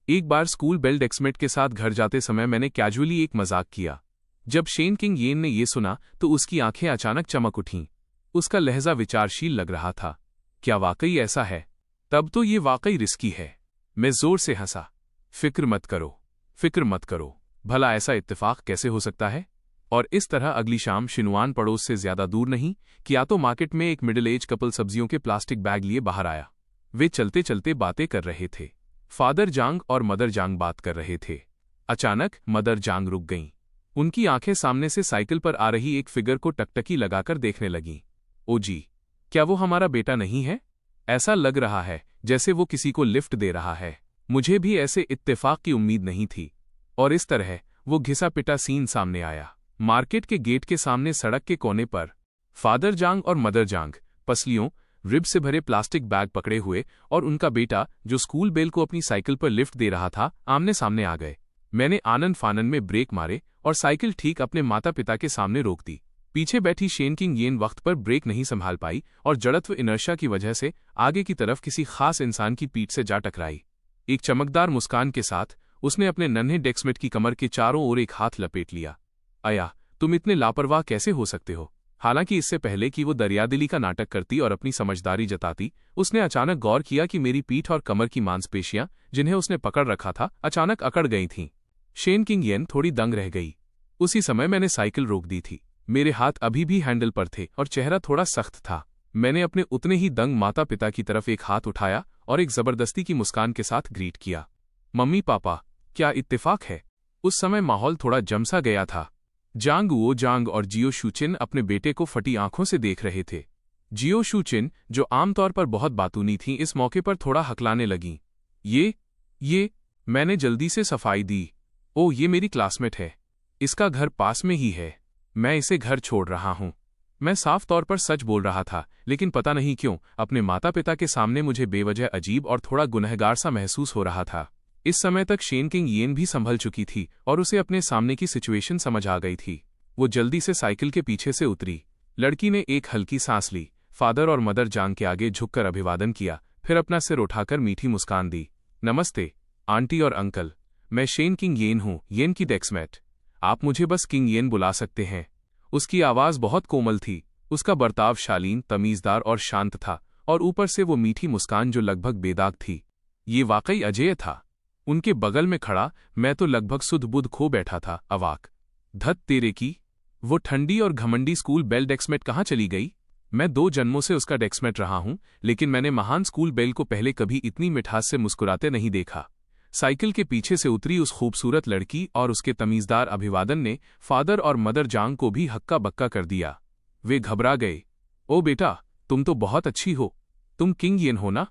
एक बार स्कूल बेल डेस्कमेट के साथ घर जाते समय मैंने कैजुअली एक मजाक किया। जब शेन किंग येन ने यह सुना तो उसकी आंखें अचानक चमक उठीं। उसका लहजा विचारशील लग रहा था। क्या वाकई ऐसा है? तब तो ये वाकई रिस्की है। मैं जोर से हंसा। फिक्र मत करो, फिक्र मत करो। भला ऐसा इत्तेफाक कैसे हो सकता है? और इस तरह अगली शाम शिनवान पड़ोस से ज्यादा दूर नहीं कि या तो मार्केट में एक मिडिल एज कपल सब्जियों के प्लास्टिक बैग लिए बाहर आया। वे चलते चलते बातें कर रहे थे। फादर जांग और मदर जांग बात कर रहे थे। अचानक मदर जांग रुक गईं। उनकी आंखें सामने से साइकिल पर आ रही एक फिगर को टकटकी लगाकर देखने लगीं। ओ जी, क्या वो हमारा बेटा नहीं है? ऐसा लग रहा है जैसे वो किसी को लिफ्ट दे रहा है। मुझे भी ऐसे इत्तेफाक की उम्मीद नहीं थी। और इस तरह वो घिसा पिटा सीन सामने आया। मार्केट के गेट के सामने सड़क के कोने पर फादर जांग और मदर जांग पसलियों रिब से भरे प्लास्टिक बैग पकड़े हुए और उनका बेटा जो स्कूल बेल को अपनी साइकिल पर लिफ्ट दे रहा था आमने सामने आ गए। मैंने आनन फानन में ब्रेक मारे और साइकिल ठीक अपने माता पिता के सामने रोक दी। पीछे बैठी शेन किंग येन वक्त पर ब्रेक नहीं संभाल पाई और जड़त्व इनर्शिया की वजह से आगे की तरफ किसी खास इंसान की पीठ से जा टकराई। एक चमकदार मुस्कान के साथ उसने अपने नन्हे डेस्कमेट की कमर के चारों ओर एक हाथ लपेट लिया। अया, तुम इतने लापरवाह कैसे हो सकते हो? हालांकि इससे पहले कि वो दरियादिली का नाटक करती और अपनी समझदारी जताती, उसने अचानक गौर किया कि मेरी पीठ और कमर की मांसपेशियां जिन्हें उसने पकड़ रखा था अचानक अकड़ गई थीं। शेन किंग येन थोड़ी दंग रह गई। उसी समय मैंने साइकिल रोक दी थी। मेरे हाथ अभी भी हैंडल पर थे और चेहरा थोड़ा सख्त था। मैंने अपने उतने ही दंग माता पिता की तरफ एक हाथ उठाया और एक जबरदस्ती की मुस्कान के साथ ग्रीट किया। मम्मी पापा, क्या इत्तेफाक है? उस समय माहौल थोड़ा जमसा गया था। जांग वो जांग और जियो शूचिन अपने बेटे को फटी आंखों से देख रहे थे। जियो शूचिन, जो आमतौर पर बहुत बातूनी थीं, इस मौके पर थोड़ा हकलाने लगीं। ये मैंने जल्दी से सफाई दी। ओ, ये मेरी क्लासमेट है। इसका घर पास में ही है। मैं इसे घर छोड़ रहा हूं। मैं साफ तौर पर सच बोल रहा था, लेकिन पता नहीं क्यों अपने माता पिता के सामने मुझे बेवजह अजीब और थोड़ा गुनहगार सा महसूस हो रहा था। इस समय तक शेन किंग येन भी संभल चुकी थी और उसे अपने सामने की सिचुएशन समझ आ गई थी। वो जल्दी से साइकिल के पीछे से उतरी। लड़की ने एक हल्की सांस ली, फादर और मदर जांग के आगे झुककर अभिवादन किया, फिर अपना सिर उठाकर मीठी मुस्कान दी। नमस्ते आंटी और अंकल, मैं शेन किंग येन हूँ, येन की डेक्समेट। आप मुझे बस किंग येन बुला सकते हैं। उसकी आवाज बहुत कोमल थी। उसका बर्ताव शालीन, तमीजदार और शांत था, और ऊपर से वो मीठी मुस्कान जो लगभग बेदाग थी। ये वाकई अजेय था। उनके बगल में खड़ा मैं तो लगभग सुध-बुध खो बैठा था, अवाक। धत तेरे की, वो ठंडी और घमंडी स्कूल बेल डेक्समेट कहाँ चली गई? मैं 2 जन्मों से उसका डेक्समेट रहा हूं, लेकिन मैंने महान स्कूल बेल को पहले कभी इतनी मिठास से मुस्कुराते नहीं देखा। साइकिल के पीछे से उतरी उस खूबसूरत लड़की और उसके तमीजदार अभिवादन ने फादर और मदर जांग को भी हक्का बक्का कर दिया। वे घबरा गए। ओ बेटा, तुम तो बहुत अच्छी हो। तुम किंग येन हो ना?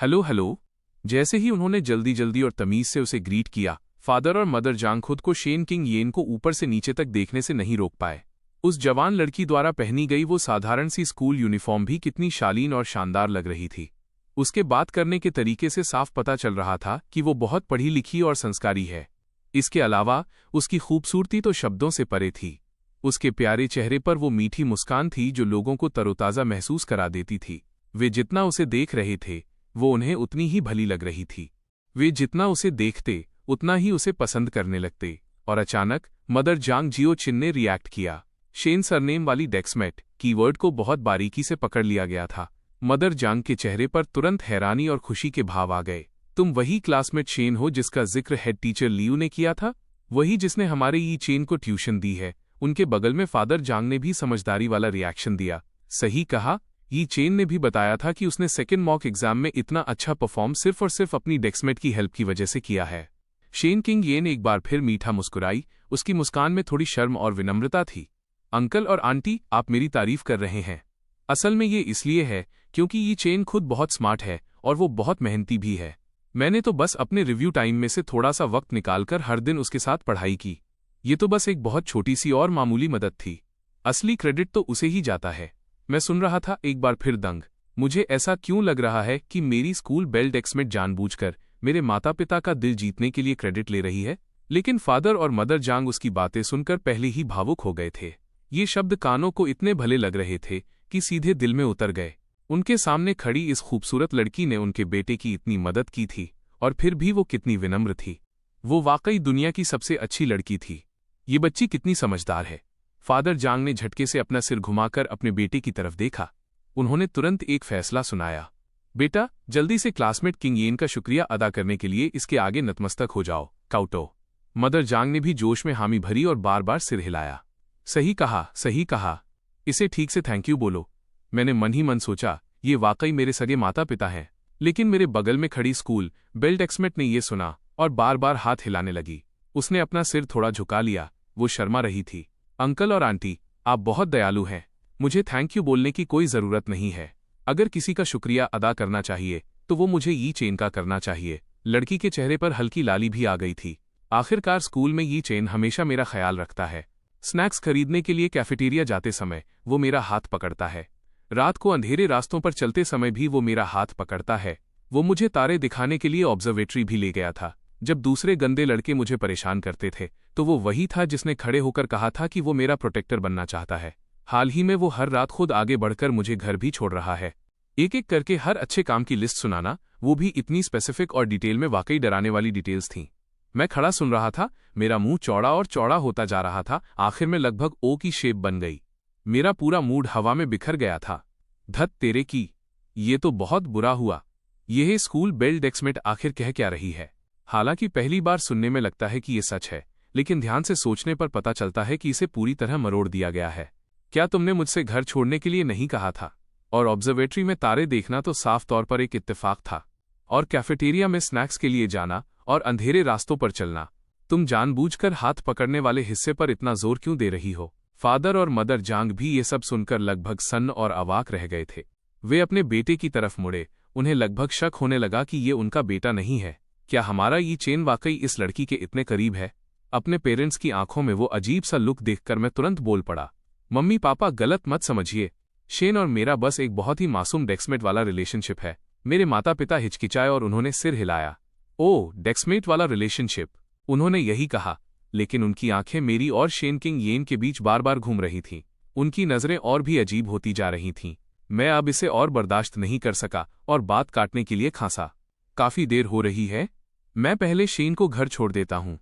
Hello hello. जैसे ही उन्होंने जल्दी जल्दी और तमीज से उसे ग्रीट किया, फादर और मदर जांग खुद को शेन किंग येन को ऊपर से नीचे तक देखने से नहीं रोक पाए। उस जवान लड़की द्वारा पहनी गई वो साधारण सी स्कूल यूनिफॉर्म भी कितनी शालीन और शानदार लग रही थी। उसके बात करने के तरीके से साफ पता चल रहा था कि वो बहुत पढ़ी लिखी और संस्कारी है। इसके अलावा उसकी खूबसूरती तो शब्दों से परे थी। उसके प्यारे चेहरे पर वो मीठी मुस्कान थी जो लोगों को तरोताज़ा महसूस करा देती थी। वे जितना उसे देख रहे थे, वो उन्हें उतनी ही भली लग रही थी। वे जितना उसे देखते, उतना ही उसे पसंद करने लगते। और अचानक मदर जांग जियो चिन ने रिएक्ट किया। शेन सरनेम वाली डेक्समेट कीवर्ड को बहुत बारीकी से पकड़ लिया गया था। मदर जांग के चेहरे पर तुरंत हैरानी और खुशी के भाव आ गए। तुम वही क्लासमेट शेन हो जिसका जिक्र हेड टीचर लियू ने किया था? वही जिसने हमारे यी चेन को ट्यूशन दी है? उनके बगल में फादर जांग ने भी समझदारी वाला रिएक्शन दिया। सही कहा, यी चेन ने भी बताया था कि उसने सेकेंड मॉक एग्जाम में इतना अच्छा परफॉर्म सिर्फ और सिर्फ अपनी डेक्समेट की हेल्प की वजह से किया है। शेन किंग येन एक बार फिर मीठा मुस्कुराई। उसकी मुस्कान में थोड़ी शर्म और विनम्रता थी। अंकल और आंटी, आप मेरी तारीफ कर रहे हैं। असल में ये इसलिए है क्योंकि यी चेन खुद बहुत स्मार्ट है और वो बहुत मेहनती भी है। मैंने तो बस अपने रिव्यू टाइम में से थोड़ा सा वक्त निकालकर हर दिन उसके साथ पढ़ाई की। ये तो बस एक बहुत छोटी सी और मामूली मदद थी। असली क्रेडिट तो उसे ही जाता है। मैं सुन रहा था एक बार फिर दंग। मुझे ऐसा क्यों लग रहा है कि मेरी स्कूल बेल डेक्समेट जानबूझकर मेरे माता पिता का दिल जीतने के लिए क्रेडिट ले रही है? लेकिन फादर और मदर जांग उसकी बातें सुनकर पहले ही भावुक हो गए थे। ये शब्द कानों को इतने भले लग रहे थे कि सीधे दिल में उतर गए। उनके सामने खड़ी इस खूबसूरत लड़की ने उनके बेटे की इतनी मदद की थी, और फिर भी वो कितनी विनम्र थी। वो वाकई दुनिया की सबसे अच्छी लड़की थी। ये बच्ची कितनी समझदार है। फादर जांग ने झटके से अपना सिर घुमाकर अपने बेटे की तरफ देखा। उन्होंने तुरंत एक फैसला सुनाया। बेटा, जल्दी से क्लासमेट किंग येन का शुक्रिया अदा करने के लिए इसके आगे नतमस्तक हो जाओ, काउटो। मदर जांग ने भी जोश में हामी भरी और बार बार सिर हिलाया। सही कहा, सही कहा। इसे ठीक से थैंक यू बोलो। मैंने मन ही मन सोचा, ये वाकई मेरे सगे माता पिता हैं। लेकिन मेरे बगल में खड़ी स्कूल बेल डेक्समेट ने ये सुना और बार बार हाथ हिलाने लगी। उसने अपना सिर थोड़ा झुका लिया। वो शर्मा रही थी। अंकल और आंटी, आप बहुत दयालु हैं। मुझे थैंक यू बोलने की कोई ज़रूरत नहीं है। अगर किसी का शुक्रिया अदा करना चाहिए तो वो मुझे यी चेन का करना चाहिए। लड़की के चेहरे पर हल्की लाली भी आ गई थी। आखिरकार स्कूल में यी चेन हमेशा मेरा ख्याल रखता है। स्नैक्स खरीदने के लिए कैफेटेरिया जाते समय वो मेरा हाथ पकड़ता है। रात को अंधेरे रास्तों पर चलते समय भी वो मेरा हाथ पकड़ता है। वो मुझे तारे दिखाने के लिए ऑब्जर्वेटरी भी ले गया था। जब दूसरे गंदे लड़के मुझे परेशान करते थे तो वो वही था जिसने खड़े होकर कहा था कि वो मेरा प्रोटेक्टर बनना चाहता है। हाल ही में वो हर रात खुद आगे बढ़कर मुझे घर भी छोड़ रहा है। एक एक करके हर अच्छे काम की लिस्ट सुनाना, वो भी इतनी स्पेसिफिक और डिटेल में, वाकई डराने वाली डिटेल्स थीं। मैं खड़ा सुन रहा था। मेरा मुंह चौड़ा और चौड़ा होता जा रहा था। आखिर में लगभग ओ की शेप बन गई। मेरा पूरा मूड हवा में बिखर गया था। धत तेरे की, ये तो बहुत बुरा हुआ। यह स्कूल बेल डेक्समेट आखिर कह क्या रही है? हालांकि पहली बार सुनने में लगता है कि ये सच है, लेकिन ध्यान से सोचने पर पता चलता है कि इसे पूरी तरह मरोड़ दिया गया है। क्या तुमने मुझसे घर छोड़ने के लिए नहीं कहा था? और ऑब्जर्वेटरी में तारे देखना तो साफ तौर पर एक इत्तेफाक था। और कैफेटेरिया में स्नैक्स के लिए जाना और अंधेरे रास्तों पर चलना। तुम जानबूझकर हाथ पकड़ने वाले हिस्से पर इतना जोर क्यों दे रही हो? फादर और मदर जांग भी ये सब सुनकर लगभग सन्न और अवाक रह गए थे। वे अपने बेटे की तरफ मुड़े। उन्हें लगभग शक होने लगा कि ये उनका बेटा नहीं है। क्या हमारा ये चेन वाकई इस लड़की के इतने करीब है? अपने पेरेंट्स की आंखों में वो अजीब सा लुक देखकर मैं तुरंत बोल पड़ा, मम्मी पापा गलत मत समझिए, शेन और मेरा बस एक बहुत ही मासूम डेस्कमेट वाला रिलेशनशिप है। मेरे माता पिता हिचकिचाए और उन्होंने सिर हिलाया। ओह, डेस्कमेट वाला रिलेशनशिप, उन्होंने यही कहा, लेकिन उनकी आंखें मेरी और शेन किंग येन के बीच बार बार घूम रही थीं। उनकी नजरें और भी अजीब होती जा रही थीं। मैं अब इसे और बर्दाश्त नहीं कर सका और बात काटने के लिए खांसा। काफी देर हो रही है, मैं पहले शेन को घर छोड़ देता हूं।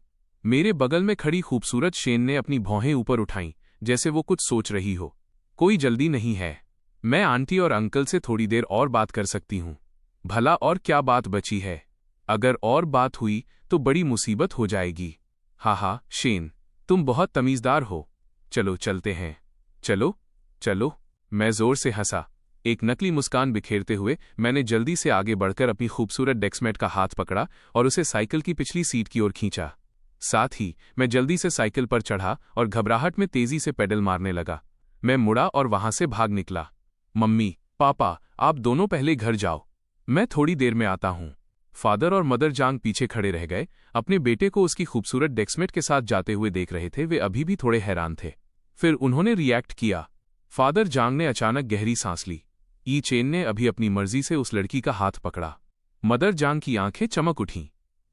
मेरे बगल में खड़ी खूबसूरत शेन ने अपनी भौहें ऊपर उठाईं, जैसे वो कुछ सोच रही हो। कोई जल्दी नहीं है, मैं आंटी और अंकल से थोड़ी देर और बात कर सकती हूं। भला और क्या बात बची है? अगर और बात हुई तो बड़ी मुसीबत हो जाएगी। हा, शेन, तुम बहुत तमीजदार हो। चलो चलते हैं। चलो चलो, मैं जोर से हंसा। एक नकली मुस्कान बिखेरते हुए मैंने जल्दी से आगे बढ़कर अपनी खूबसूरत डेस्कमेट का हाथ पकड़ा और उसे साइकिल की पिछली सीट की ओर खींचा। साथ ही मैं जल्दी से साइकिल पर चढ़ा और घबराहट में तेजी से पेडल मारने लगा। मैं मुड़ा और वहां से भाग निकला। मम्मी पापा, आप दोनों पहले घर जाओ, मैं थोड़ी देर में आता हूं। फादर और मदर जांग पीछे खड़े रह गए, अपने बेटे को उसकी खूबसूरत डेस्कमेट के साथ जाते हुए देख रहे थे। वे अभी भी थोड़े हैरान थे। फिर उन्होंने रिएक्ट किया। फादर जांग ने अचानक गहरी सांस ली। ई चेन ने अभी अपनी मर्जी से उस लड़की का हाथ पकड़ा। मदर जांग की आंखें चमक उठीं।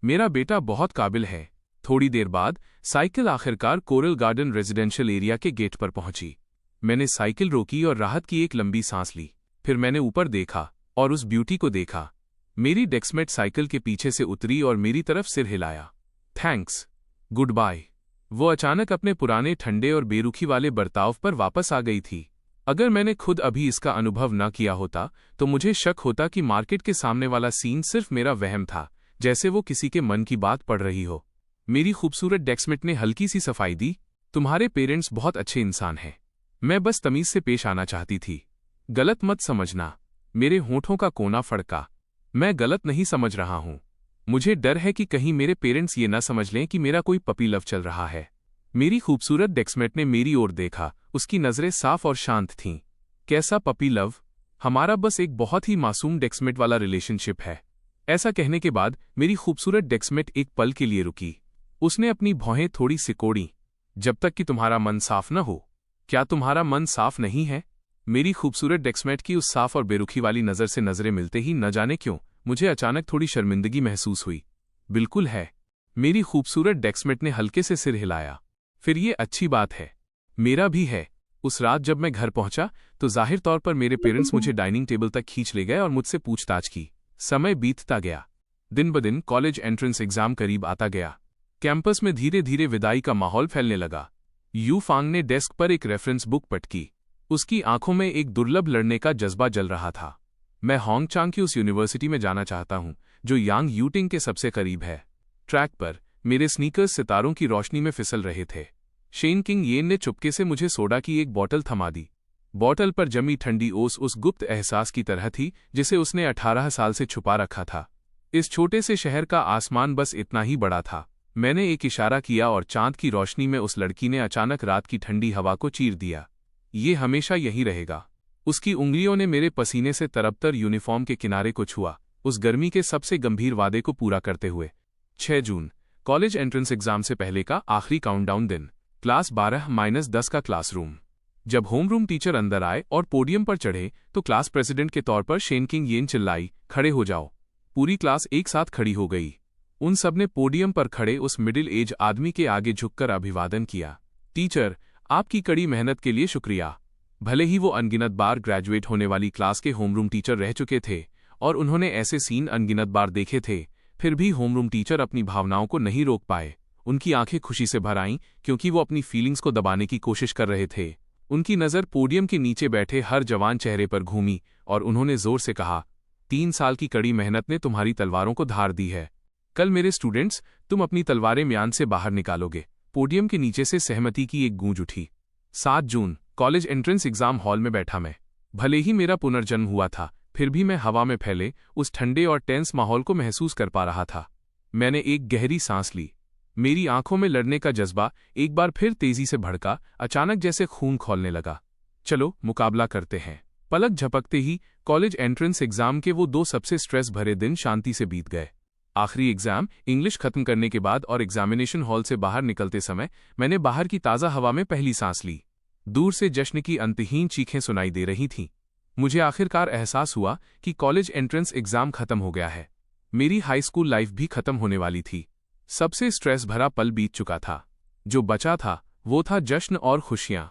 मेरा बेटा बहुत काबिल है। थोड़ी देर बाद साइकिल आखिरकार कोरल गार्डन रेजिडेंशियल एरिया के गेट पर पहुंची। मैंने साइकिल रोकी और राहत की एक लंबी सांस ली। फिर मैंने ऊपर देखा और उस ब्यूटी को देखा। मेरी डेस्कमेट साइकिल के पीछे से उतरी और मेरी तरफ सिर हिलाया। Thanks, goodbye. वो अचानक अपने पुराने ठंडे और बेरुखी वाले बर्ताव पर वापस आ गई थी। अगर मैंने खुद अभी इसका अनुभव न किया होता तो मुझे शक होता कि मार्केट के सामने वाला सीन सिर्फ मेरा वहम था, जैसे वो किसी के मन की बात पढ़ रही हो। मेरी खूबसूरत डेस्कमेट ने हल्की सी सफाई दी। तुम्हारे पेरेंट्स बहुत अच्छे इंसान हैं। मैं बस तमीज से पेश आना चाहती थी। गलत मत समझना। मेरे होठों का कोना फड़का। मैं गलत नहीं समझ रहा हूं। मुझे डर है कि कहीं मेरे पेरेंट्स ये न समझ लें कि मेरा कोई पपी लव चल रहा है। मेरी खूबसूरत डेस्कमेट ने मेरी ओर देखा। उसकी नजरें साफ और शांत थीं। कैसा पपी लव? हमारा बस एक बहुत ही मासूम डेस्कमेट वाला रिलेशनशिप है। ऐसा कहने के बाद मेरी खूबसूरत डेस्कमेट एक पल के लिए रुकी। उसने अपनी भौहें थोड़ी सिकोड़ी। जब तक कि तुम्हारा मन साफ न हो। क्या तुम्हारा मन साफ नहीं है? मेरी खूबसूरत डेस्कमेट की उस साफ और बेरुखी वाली नजर से नजरें मिलते ही न जाने क्यों मुझे अचानक थोड़ी शर्मिंदगी महसूस हुई। बिल्कुल है, मेरी खूबसूरत डेस्कमेट ने हल्के से सिर हिलाया। फिर ये अच्छी बात है, मेरा भी है। उस रात जब मैं घर पहुंचा तो जाहिर तौर पर मेरे पेरेंट्स मुझे डाइनिंग टेबल तक खींच ले गए और मुझसे पूछताछ की। समय बीतता गया। दिन ब दिन कॉलेज एंट्रेंस एग्जाम करीब आता गया। कैंपस में धीरे धीरे विदाई का माहौल फैलने लगा। यू फांग ने डेस्क पर एक रेफरेंस बुक पटकी। उसकी आंखों में एक दुर्लभ लड़ने का जज्बा जल रहा था। मैं हांगचांग की उस यूनिवर्सिटी में जाना चाहता हूं जो यांग यूटिंग के सबसे करीब है। ट्रैक पर मेरे स्नीकर्स सितारों की रोशनी में फिसल रहे थे। शेन किंग येन ने चुपके से मुझे सोडा की एक बोतल थमा दी। बोतल पर जमी ठंडी ओस उस गुप्त एहसास की तरह थी जिसे उसने 18 साल से छुपा रखा था। इस छोटे से शहर का आसमान बस इतना ही बड़ा था। मैंने एक इशारा किया और चांद की रोशनी में उस लड़की ने अचानक रात की ठंडी हवा को चीर दिया। ये हमेशा यही रहेगा। उसकी उंगलियों ने मेरे पसीने से तरबतर यूनिफॉर्म के किनारे को छुआ, उस गर्मी के सबसे गंभीर वादे को पूरा करते हुए। 6 जून, कॉलेज एंट्रेंस एग्जाम से पहले का आखिरी काउंटडाउन दिन। क्लास 12-10 का क्लासरूम। जब होमरूम टीचर अंदर आए और पोडियम पर चढ़े तो क्लास प्रेसिडेंट के तौर पर शेन किंग येन चिल्लाई, खड़े हो जाओ। पूरी क्लास एक साथ खड़ी हो गई। उन सबने पोडियम पर खड़े उस मिडिल एज आदमी के आगे झुककर अभिवादन किया। टीचर, आपकी कड़ी मेहनत के लिए शुक्रिया। भले ही वो अनगिनत बार ग्रेजुएट होने वाली क्लास के होमरूम टीचर रह चुके थे और उन्होंने ऐसे सीन अनगिनत बार देखे थे, फिर भी होमरूम टीचर अपनी भावनाओं को नहीं रोक पाए। उनकी आंखें खुशी से भर आईं क्योंकि वो अपनी फीलिंग्स को दबाने की कोशिश कर रहे थे। उनकी नज़र पोडियम के नीचे बैठे हर जवान चेहरे पर घूमी और उन्होंने जोर से कहा, 3 साल की कड़ी मेहनत ने तुम्हारी तलवारों को धार दी है। कल मेरे स्टूडेंट्स, तुम अपनी तलवारें म्यान से बाहर निकालोगे। पोडियम के नीचे से सहमति की एक गूंज उठी। 7 जून, कॉलेज एंट्रेंस एग्जाम हॉल में बैठा मैं। भले ही मेरा पुनर्जन्म हुआ था, फिर भी मैं हवा में फैले उस ठंडे और टेंस माहौल को महसूस कर पा रहा था। मैंने एक गहरी सांस ली। मेरी आंखों में लड़ने का जज्बा एक बार फिर तेजी से भड़का, अचानक जैसे खून खौलने लगा। चलो मुकाबला करते हैं। पलक झपकते ही कॉलेज एंट्रेंस एग्जाम के वो 2 सबसे स्ट्रेस भरे दिन शांति से बीत गए। आखिरी एग्जाम इंग्लिश खत्म करने के बाद और एग्जामिनेशन हॉल से बाहर निकलते समय मैंने बाहर की ताज़ा हवा में पहली सांस ली। दूर से जश्न की अंतहीन चीखें सुनाई दे रही थीं। मुझे आखिरकार एहसास हुआ कि कॉलेज एंट्रेंस एग्जाम खत्म हो गया है। मेरी हाई स्कूल लाइफ भी खत्म होने वाली थी। सबसे स्ट्रेस भरा पल बीत चुका था। जो बचा था वो था जश्न और खुशियां।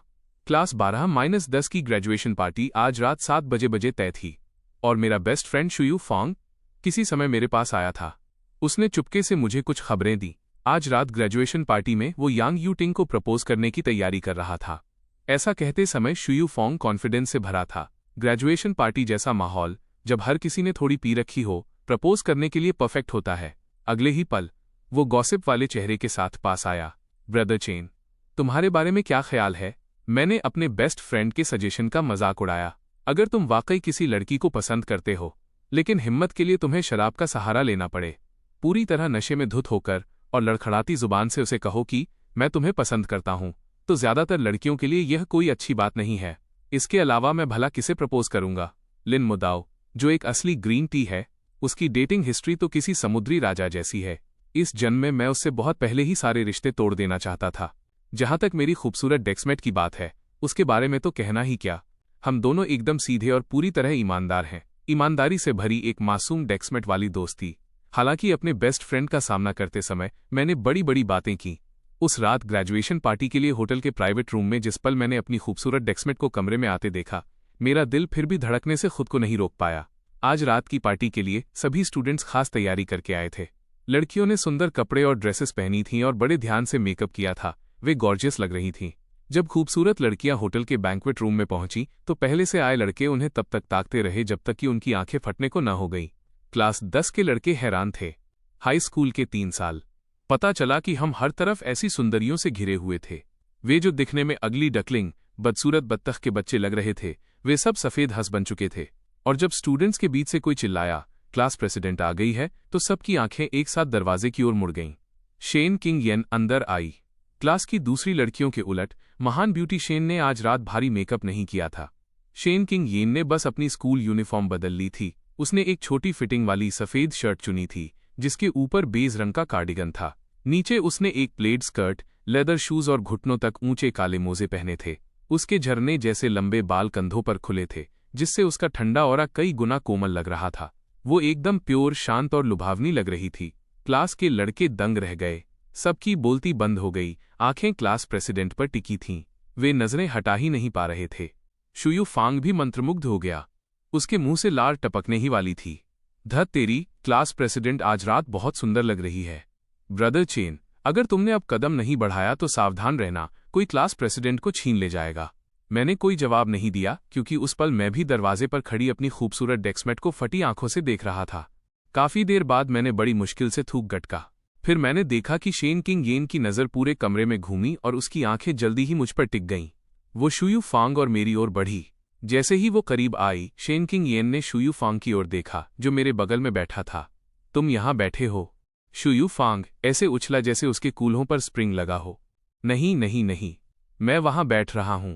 क्लास 12-10 की ग्रेजुएशन पार्टी आज रात 7 बजे तय थी और मेरा बेस्ट फ्रेंड शुयू फॉन्ग किसी समय मेरे पास आया था। उसने चुपके से मुझे कुछ खबरें दी। आज रात ग्रेजुएशन पार्टी में वो यांग यूटिंग को प्रपोज करने की तैयारी कर रहा था। ऐसा कहते समय शुयू फॉन्ग कॉन्फिडेंस से भरा था। ग्रेजुएशन पार्टी जैसा माहौल, जब हर किसी ने थोड़ी पी रखी हो, प्रपोज करने के लिए परफेक्ट होता है। अगले ही पल वो गॉसिप वाले चेहरे के साथ पास आया। ब्रदर चेन, तुम्हारे बारे में क्या ख्याल है? मैंने अपने बेस्ट फ्रेंड के सजेशन का मजाक उड़ाया। अगर तुम वाकई किसी लड़की को पसंद करते हो, लेकिन हिम्मत के लिए तुम्हें शराब का सहारा लेना पड़े, पूरी तरह नशे में धुत होकर और लड़खड़ाती जुबान से उसे कहो कि मैं तुम्हें पसंद करता हूं, तो ज्यादातर लड़कियों के लिए यह कोई अच्छी बात नहीं है। इसके अलावा मैं भला किसे प्रपोज करूंगा? लिन मुदाओ, जो एक असली ग्रीन टी है। उसकी डेटिंग हिस्ट्री तो किसी समुद्री राजा जैसी है। इस जन्म में मैं उससे बहुत पहले ही सारे रिश्ते तोड़ देना चाहता था। जहां तक मेरी खूबसूरत डेक्समेट की बात है, उसके बारे में तो कहना ही क्या। हम दोनों एकदम सीधे और पूरी तरह ईमानदार हैं। ईमानदारी से भरी एक मासूम डेक्समेट वाली दोस्ती। हालांकि अपने बेस्ट फ्रेंड का सामना करते समय मैंने बड़ी बड़ी बातें की। उस रात ग्रेजुएशन पार्टी के लिए होटल के प्राइवेट रूम में जिस पल मैंने अपनी खूबसूरत डेक्समेट को कमरे में आते देखा, मेरा दिल फिर भी धड़कने से खुद को नहीं रोक पाया। आज रात की पार्टी के लिए सभी स्टूडेंट्स खास तैयारी करके आए थे। लड़कियों ने सुंदर कपड़े और ड्रेसेस पहनी थीं और बड़े ध्यान से मेकअप किया था। वे गॉर्जियस लग रही थीं। जब खूबसूरत लड़कियां होटल के बैंक्वेट रूम में पहुंची तो पहले से आए लड़के उन्हें तब तक ताकते रहे जब तक कि उनकी आंखें फटने को न हो गई। क्लास 10 के लड़के हैरान थे। हाई स्कूल के 3 साल। पता चला कि हम हर तरफ ऐसी सुंदरियों से घिरे हुए थे। वे जो दिखने में अगली डकलिंग, बदसूरत बत्तख के बच्चे लग रहे थे, वे सब सफेद हंस बन चुके थे। और जब स्टूडेंट्स के बीच से कोई चिल्लाया, क्लास प्रेसिडेंट आ गई है, तो सबकी आंखें एक साथ दरवाजे की ओर मुड़ गईं। शेन किंग येन अंदर आई। क्लास की दूसरी लड़कियों के उलट महान ब्यूटी शेन ने आज रात भारी मेकअप नहीं किया था। शेन किंग येन ने बस अपनी स्कूल यूनिफॉर्म बदल ली थी। उसने एक छोटी फिटिंग वाली सफेद शर्ट चुनी थी जिसके ऊपर बेज रंग का कार्डिगन था। नीचे उसने एक प्लेड स्कर्ट, लेदर शूज और घुटनों तक ऊंचे काले मोजे पहने थे। उसके झरने जैसे लंबे बाल कंधों पर खुले थे, जिससे उसका ठंडा ऑरा कई गुना कोमल लग रहा था। वो एकदम प्योर, शांत और लुभावनी लग रही थी। क्लास के लड़के दंग रह गए। सबकी बोलती बंद हो गई। आंखें क्लास प्रेसिडेंट पर टिकी थीं। वे नजरें हटा ही नहीं पा रहे थे। शुयू फांग भी मंत्रमुग्ध हो गया। उसके मुंह से लार टपकने ही वाली थी। धत तेरी, क्लास प्रेसिडेंट आज रात बहुत सुंदर लग रही है। ब्रदर चेन, अगर तुमने अब कदम नहीं बढ़ाया तो सावधान रहना, कोई क्लास प्रेसिडेंट को छीन ले जाएगा। मैंने कोई जवाब नहीं दिया क्योंकि उस पल मैं भी दरवाजे पर खड़ी अपनी खूबसूरत डेक्समेट को फटी आंखों से देख रहा था। काफी देर बाद मैंने बड़ी मुश्किल से थूक गटका। फिर मैंने देखा कि शेन किंग येन की नज़र पूरे कमरे में घूमी और उसकी आंखें जल्दी ही मुझ पर टिक गईं। वो शुयू फांग और मेरी ओर बढ़ी। जैसे ही वो करीब आई, शेन किंग येन ने शुयू फांग की ओर देखा जो मेरे बगल में बैठा था। तुम यहाँ बैठे हो? शुयू फांग ऐसे उछला जैसे उसके कूल्हों पर स्प्रिंग लगा हो। नहीं नहीं नहीं, मैं वहां बैठ रहा हूं।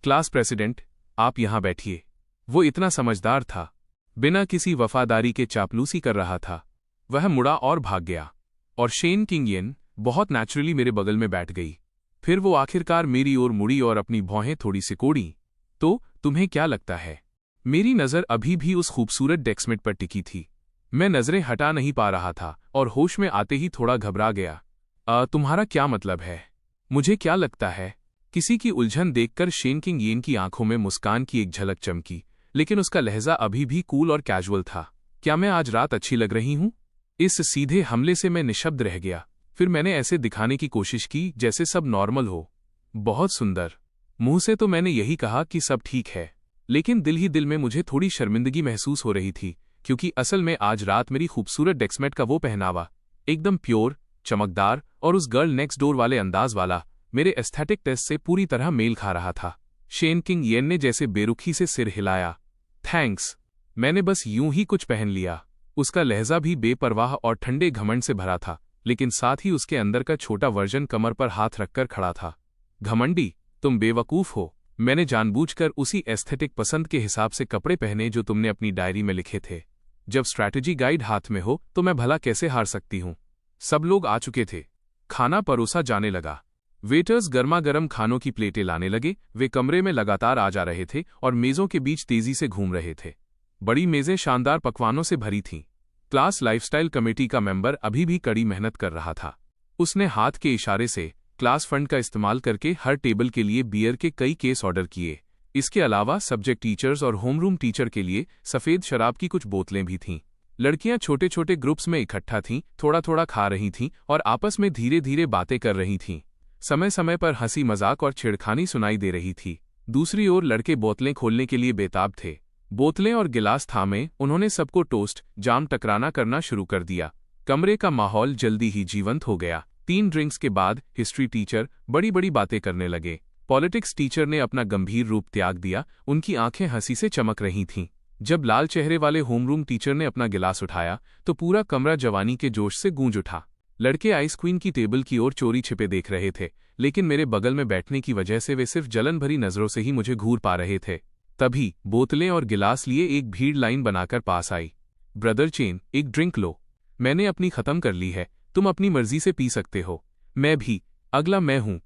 क्लास प्रेसिडेंट, आप यहां बैठिए। वो इतना समझदार था, बिना किसी वफादारी के चापलूसी कर रहा था। वह मुड़ा और भाग गया और शेन किंग येन बहुत नेचुरली मेरे बगल में बैठ गई। फिर वो आखिरकार मेरी ओर मुड़ी और अपनी भौहें थोड़ी सिकोड़ी। तो तुम्हें क्या लगता है? मेरी नज़र अभी भी उस खूबसूरत डेक्समेट पर टिकी थी। मैं नजरें हटा नहीं पा रहा था और होश में आते ही थोड़ा घबरा गया। तुम्हारा क्या मतलब है? मुझे क्या लगता है? किसी की उलझन देखकर शेन किंग येन की आंखों में मुस्कान की एक झलक चमकी, लेकिन उसका लहजा अभी भी कूल और कैजुअल था। क्या मैं आज रात अच्छी लग रही हूं? इस सीधे हमले से मैं निशब्द रह गया। फिर मैंने ऐसे दिखाने की कोशिश की जैसे सब नॉर्मल हो। बहुत सुंदर। मुंह से तो मैंने यही कहा कि सब ठीक है, लेकिन दिल ही दिल में मुझे थोड़ी शर्मिंदगी महसूस हो रही थी, क्योंकि असल में आज रात मेरी खूबसूरत डेक्समेट का वो पहनावा एकदम प्योर, चमकदार और उस गर्ल नेक्स्ट डोर वाले अंदाज वाला मेरे एस्थेटिक टेस्ट से पूरी तरह मेल खा रहा था। शेन किंग येन ने जैसे बेरुखी से सिर हिलाया। थैंक्स। मैंने बस यूं ही कुछ पहन लिया। उसका लहजा भी बेपरवाह और ठंडे घमंड से भरा था, लेकिन साथ ही उसके अंदर का छोटा वर्जन कमर पर हाथ रखकर खड़ा था। घमंडी, तुम बेवकूफ हो। मैंने जानबूझकर उसी एस्थेटिक पसंद के हिसाब से कपड़े पहने जो तुमने अपनी डायरी में लिखे थे। जब स्ट्रैटेजी गाइड हाथ में हो तो मैं भला कैसे हार सकती हूं। सब लोग आ चुके थे। खाना परोसा जाने लगा। वेटर्स गर्मा गर्म खानों की प्लेटें लाने लगे। वे कमरे में लगातार आ जा रहे थे और मेजों के बीच तेजी से घूम रहे थे। बड़ी मेजें शानदार पकवानों से भरी थीं। क्लास लाइफस्टाइल कमेटी का मेंबर अभी भी कड़ी मेहनत कर रहा था। उसने हाथ के इशारे से क्लास फंड का इस्तेमाल करके हर टेबल के लिए बियर के कई केस ऑर्डर किए। इसके अलावा सब्जेक्ट टीचर्स और होमरूम टीचर के लिए सफ़ेद शराब की कुछ बोतलें भी थीं। लड़कियां छोटे छोटे ग्रुप्स में इकट्ठा थीं, थोड़ा थोड़ा खा रही थीं और आपस में धीरे धीरे बातें कर रही थीं। समय समय पर हंसी मजाक और छेड़खानी सुनाई दे रही थी। दूसरी ओर लड़के बोतलें खोलने के लिए बेताब थे। बोतलें और गिलास थामे उन्होंने सबको टोस्ट जाम टकराना करना शुरू कर दिया। कमरे का माहौल जल्दी ही जीवंत हो गया। 3 ड्रिंक्स के बाद हिस्ट्री टीचर बड़ी बड़ी बातें करने लगे। पॉलिटिक्स टीचर ने अपना गंभीर रूप त्याग दिया। उनकी आंखें हंसी से चमक रही थीं। जब लाल चेहरे वाले होमरूम टीचर ने अपना गिलास उठाया तो पूरा कमरा जवानी के जोश से गूंज उठा। लड़के आइस क्वीन की टेबल की ओर चोरी छिपे देख रहे थे, लेकिन मेरे बगल में बैठने की वजह से वे सिर्फ जलन भरी नजरों से ही मुझे घूर पा रहे थे। तभी बोतलें और गिलास लिए एक भीड़ लाइन बनाकर पास आई। ब्रदर चेन, एक ड्रिंक लो। मैंने अपनी खत्म कर ली है, तुम अपनी मर्जी से पी सकते हो। मैं भी, अगला मैं हूं।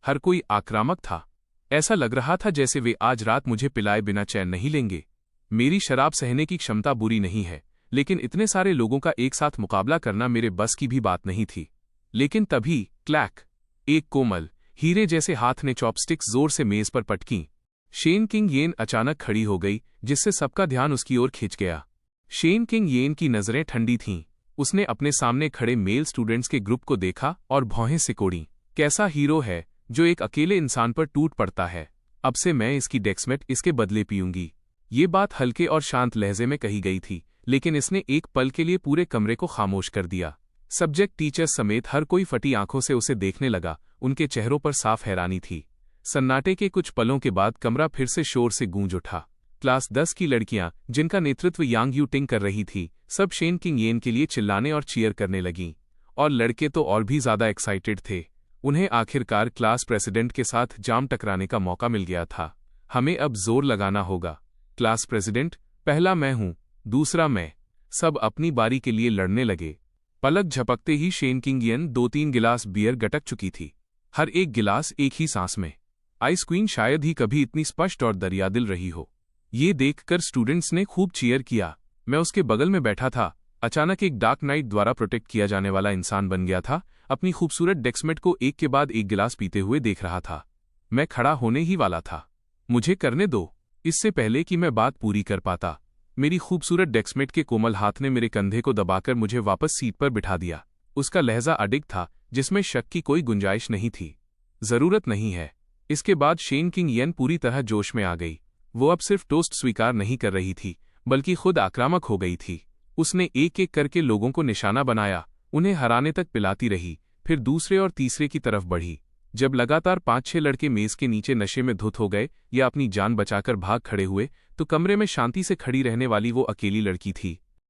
हर कोई आक्रामक था। ऐसा लग रहा था जैसे वे आज रात मुझे पिलाए बिना चैन नहीं लेंगे। मेरी शराब सहने की क्षमता बुरी नहीं है, लेकिन इतने सारे लोगों का एक साथ मुकाबला करना मेरे बस की भी बात नहीं थी। लेकिन तभी क्लैक, एक कोमल हीरे जैसे हाथ ने चॉपस्टिक्स जोर से मेज पर पटकी। शेन किंग येन अचानक खड़ी हो गई, जिससे सबका ध्यान उसकी ओर खिंच गया। शेन किंग येन की नजरें ठंडी थीं। उसने अपने सामने खड़े मेल स्टूडेंट्स के ग्रुप को देखा और भौहें सिकोड़ी। कैसा हीरो है जो एक अकेले इंसान पर टूट पड़ता है। अब से मैं इसकी डेक्समेट इसके बदले पीऊंगी। ये बात हल्के और शांत लहजे में कही गई थी, लेकिन इसने एक पल के लिए पूरे कमरे को खामोश कर दिया। सब्जेक्ट टीचर समेत हर कोई फटी आंखों से उसे देखने लगा। उनके चेहरों पर साफ हैरानी थी। सन्नाटे के कुछ पलों के बाद कमरा फिर से शोर से गूंज उठा। क्लास 10 की लड़कियां, जिनका नेतृत्व यांग यू टिंग कर रही थी, सब शेन किंग येन के लिए चिल्लाने और चीयर करने लगीं। और लड़के तो और भी ज्यादा एक्साइटेड थे। उन्हें आखिरकार क्लास प्रेसिडेंट के साथ जाम टकराने का मौका मिल गया था। हमें अब जोर लगाना होगा। क्लास प्रेसिडेंट, पहला मैं हूं, दूसरा मैं। सब अपनी बारी के लिए लड़ने लगे। पलक झपकते ही शेन किंग येन 2-3 गिलास बियर गटक चुकी थी, हर एक गिलास एक ही सांस में। आइस क्वीन शायद ही कभी इतनी स्पष्ट और दरियादिल रही हो। ये देखकर स्टूडेंट्स ने खूब चीयर किया। मैं उसके बगल में बैठा था, अचानक एक डार्क नाइट द्वारा प्रोटेक्ट किया जाने वाला इंसान बन गया था। अपनी खूबसूरत डेक्समेट को एक के बाद एक गिलास पीते हुए देख रहा था। मैं खड़ा होने ही वाला था। मुझे करने दो, इससे पहले कि मैं बात पूरी कर पाता। मेरी खूबसूरत डेक्समेट के कोमल हाथ ने मेरे कंधे को दबाकर मुझे वापस सीट पर बिठा दिया। उसका लहजा अडिग था, जिसमें शक की कोई गुंजाइश नहीं थी। जरूरत नहीं है। इसके बाद शेन किंग येन पूरी तरह जोश में आ गई। वो अब सिर्फ टोस्ट स्वीकार नहीं कर रही थी, बल्कि खुद आक्रामक हो गई थी। उसने एक एक करके लोगों को निशाना बनाया, उन्हें हराने तक पिलाती रही, फिर दूसरे और तीसरे की तरफ बढ़ी। जब लगातार 5-6 लड़के मेज के नीचे नशे में धुत हो गए या अपनी जान बचाकर भाग खड़े हुए, तो कमरे में शांति से खड़ी रहने वाली वो अकेली लड़की थी।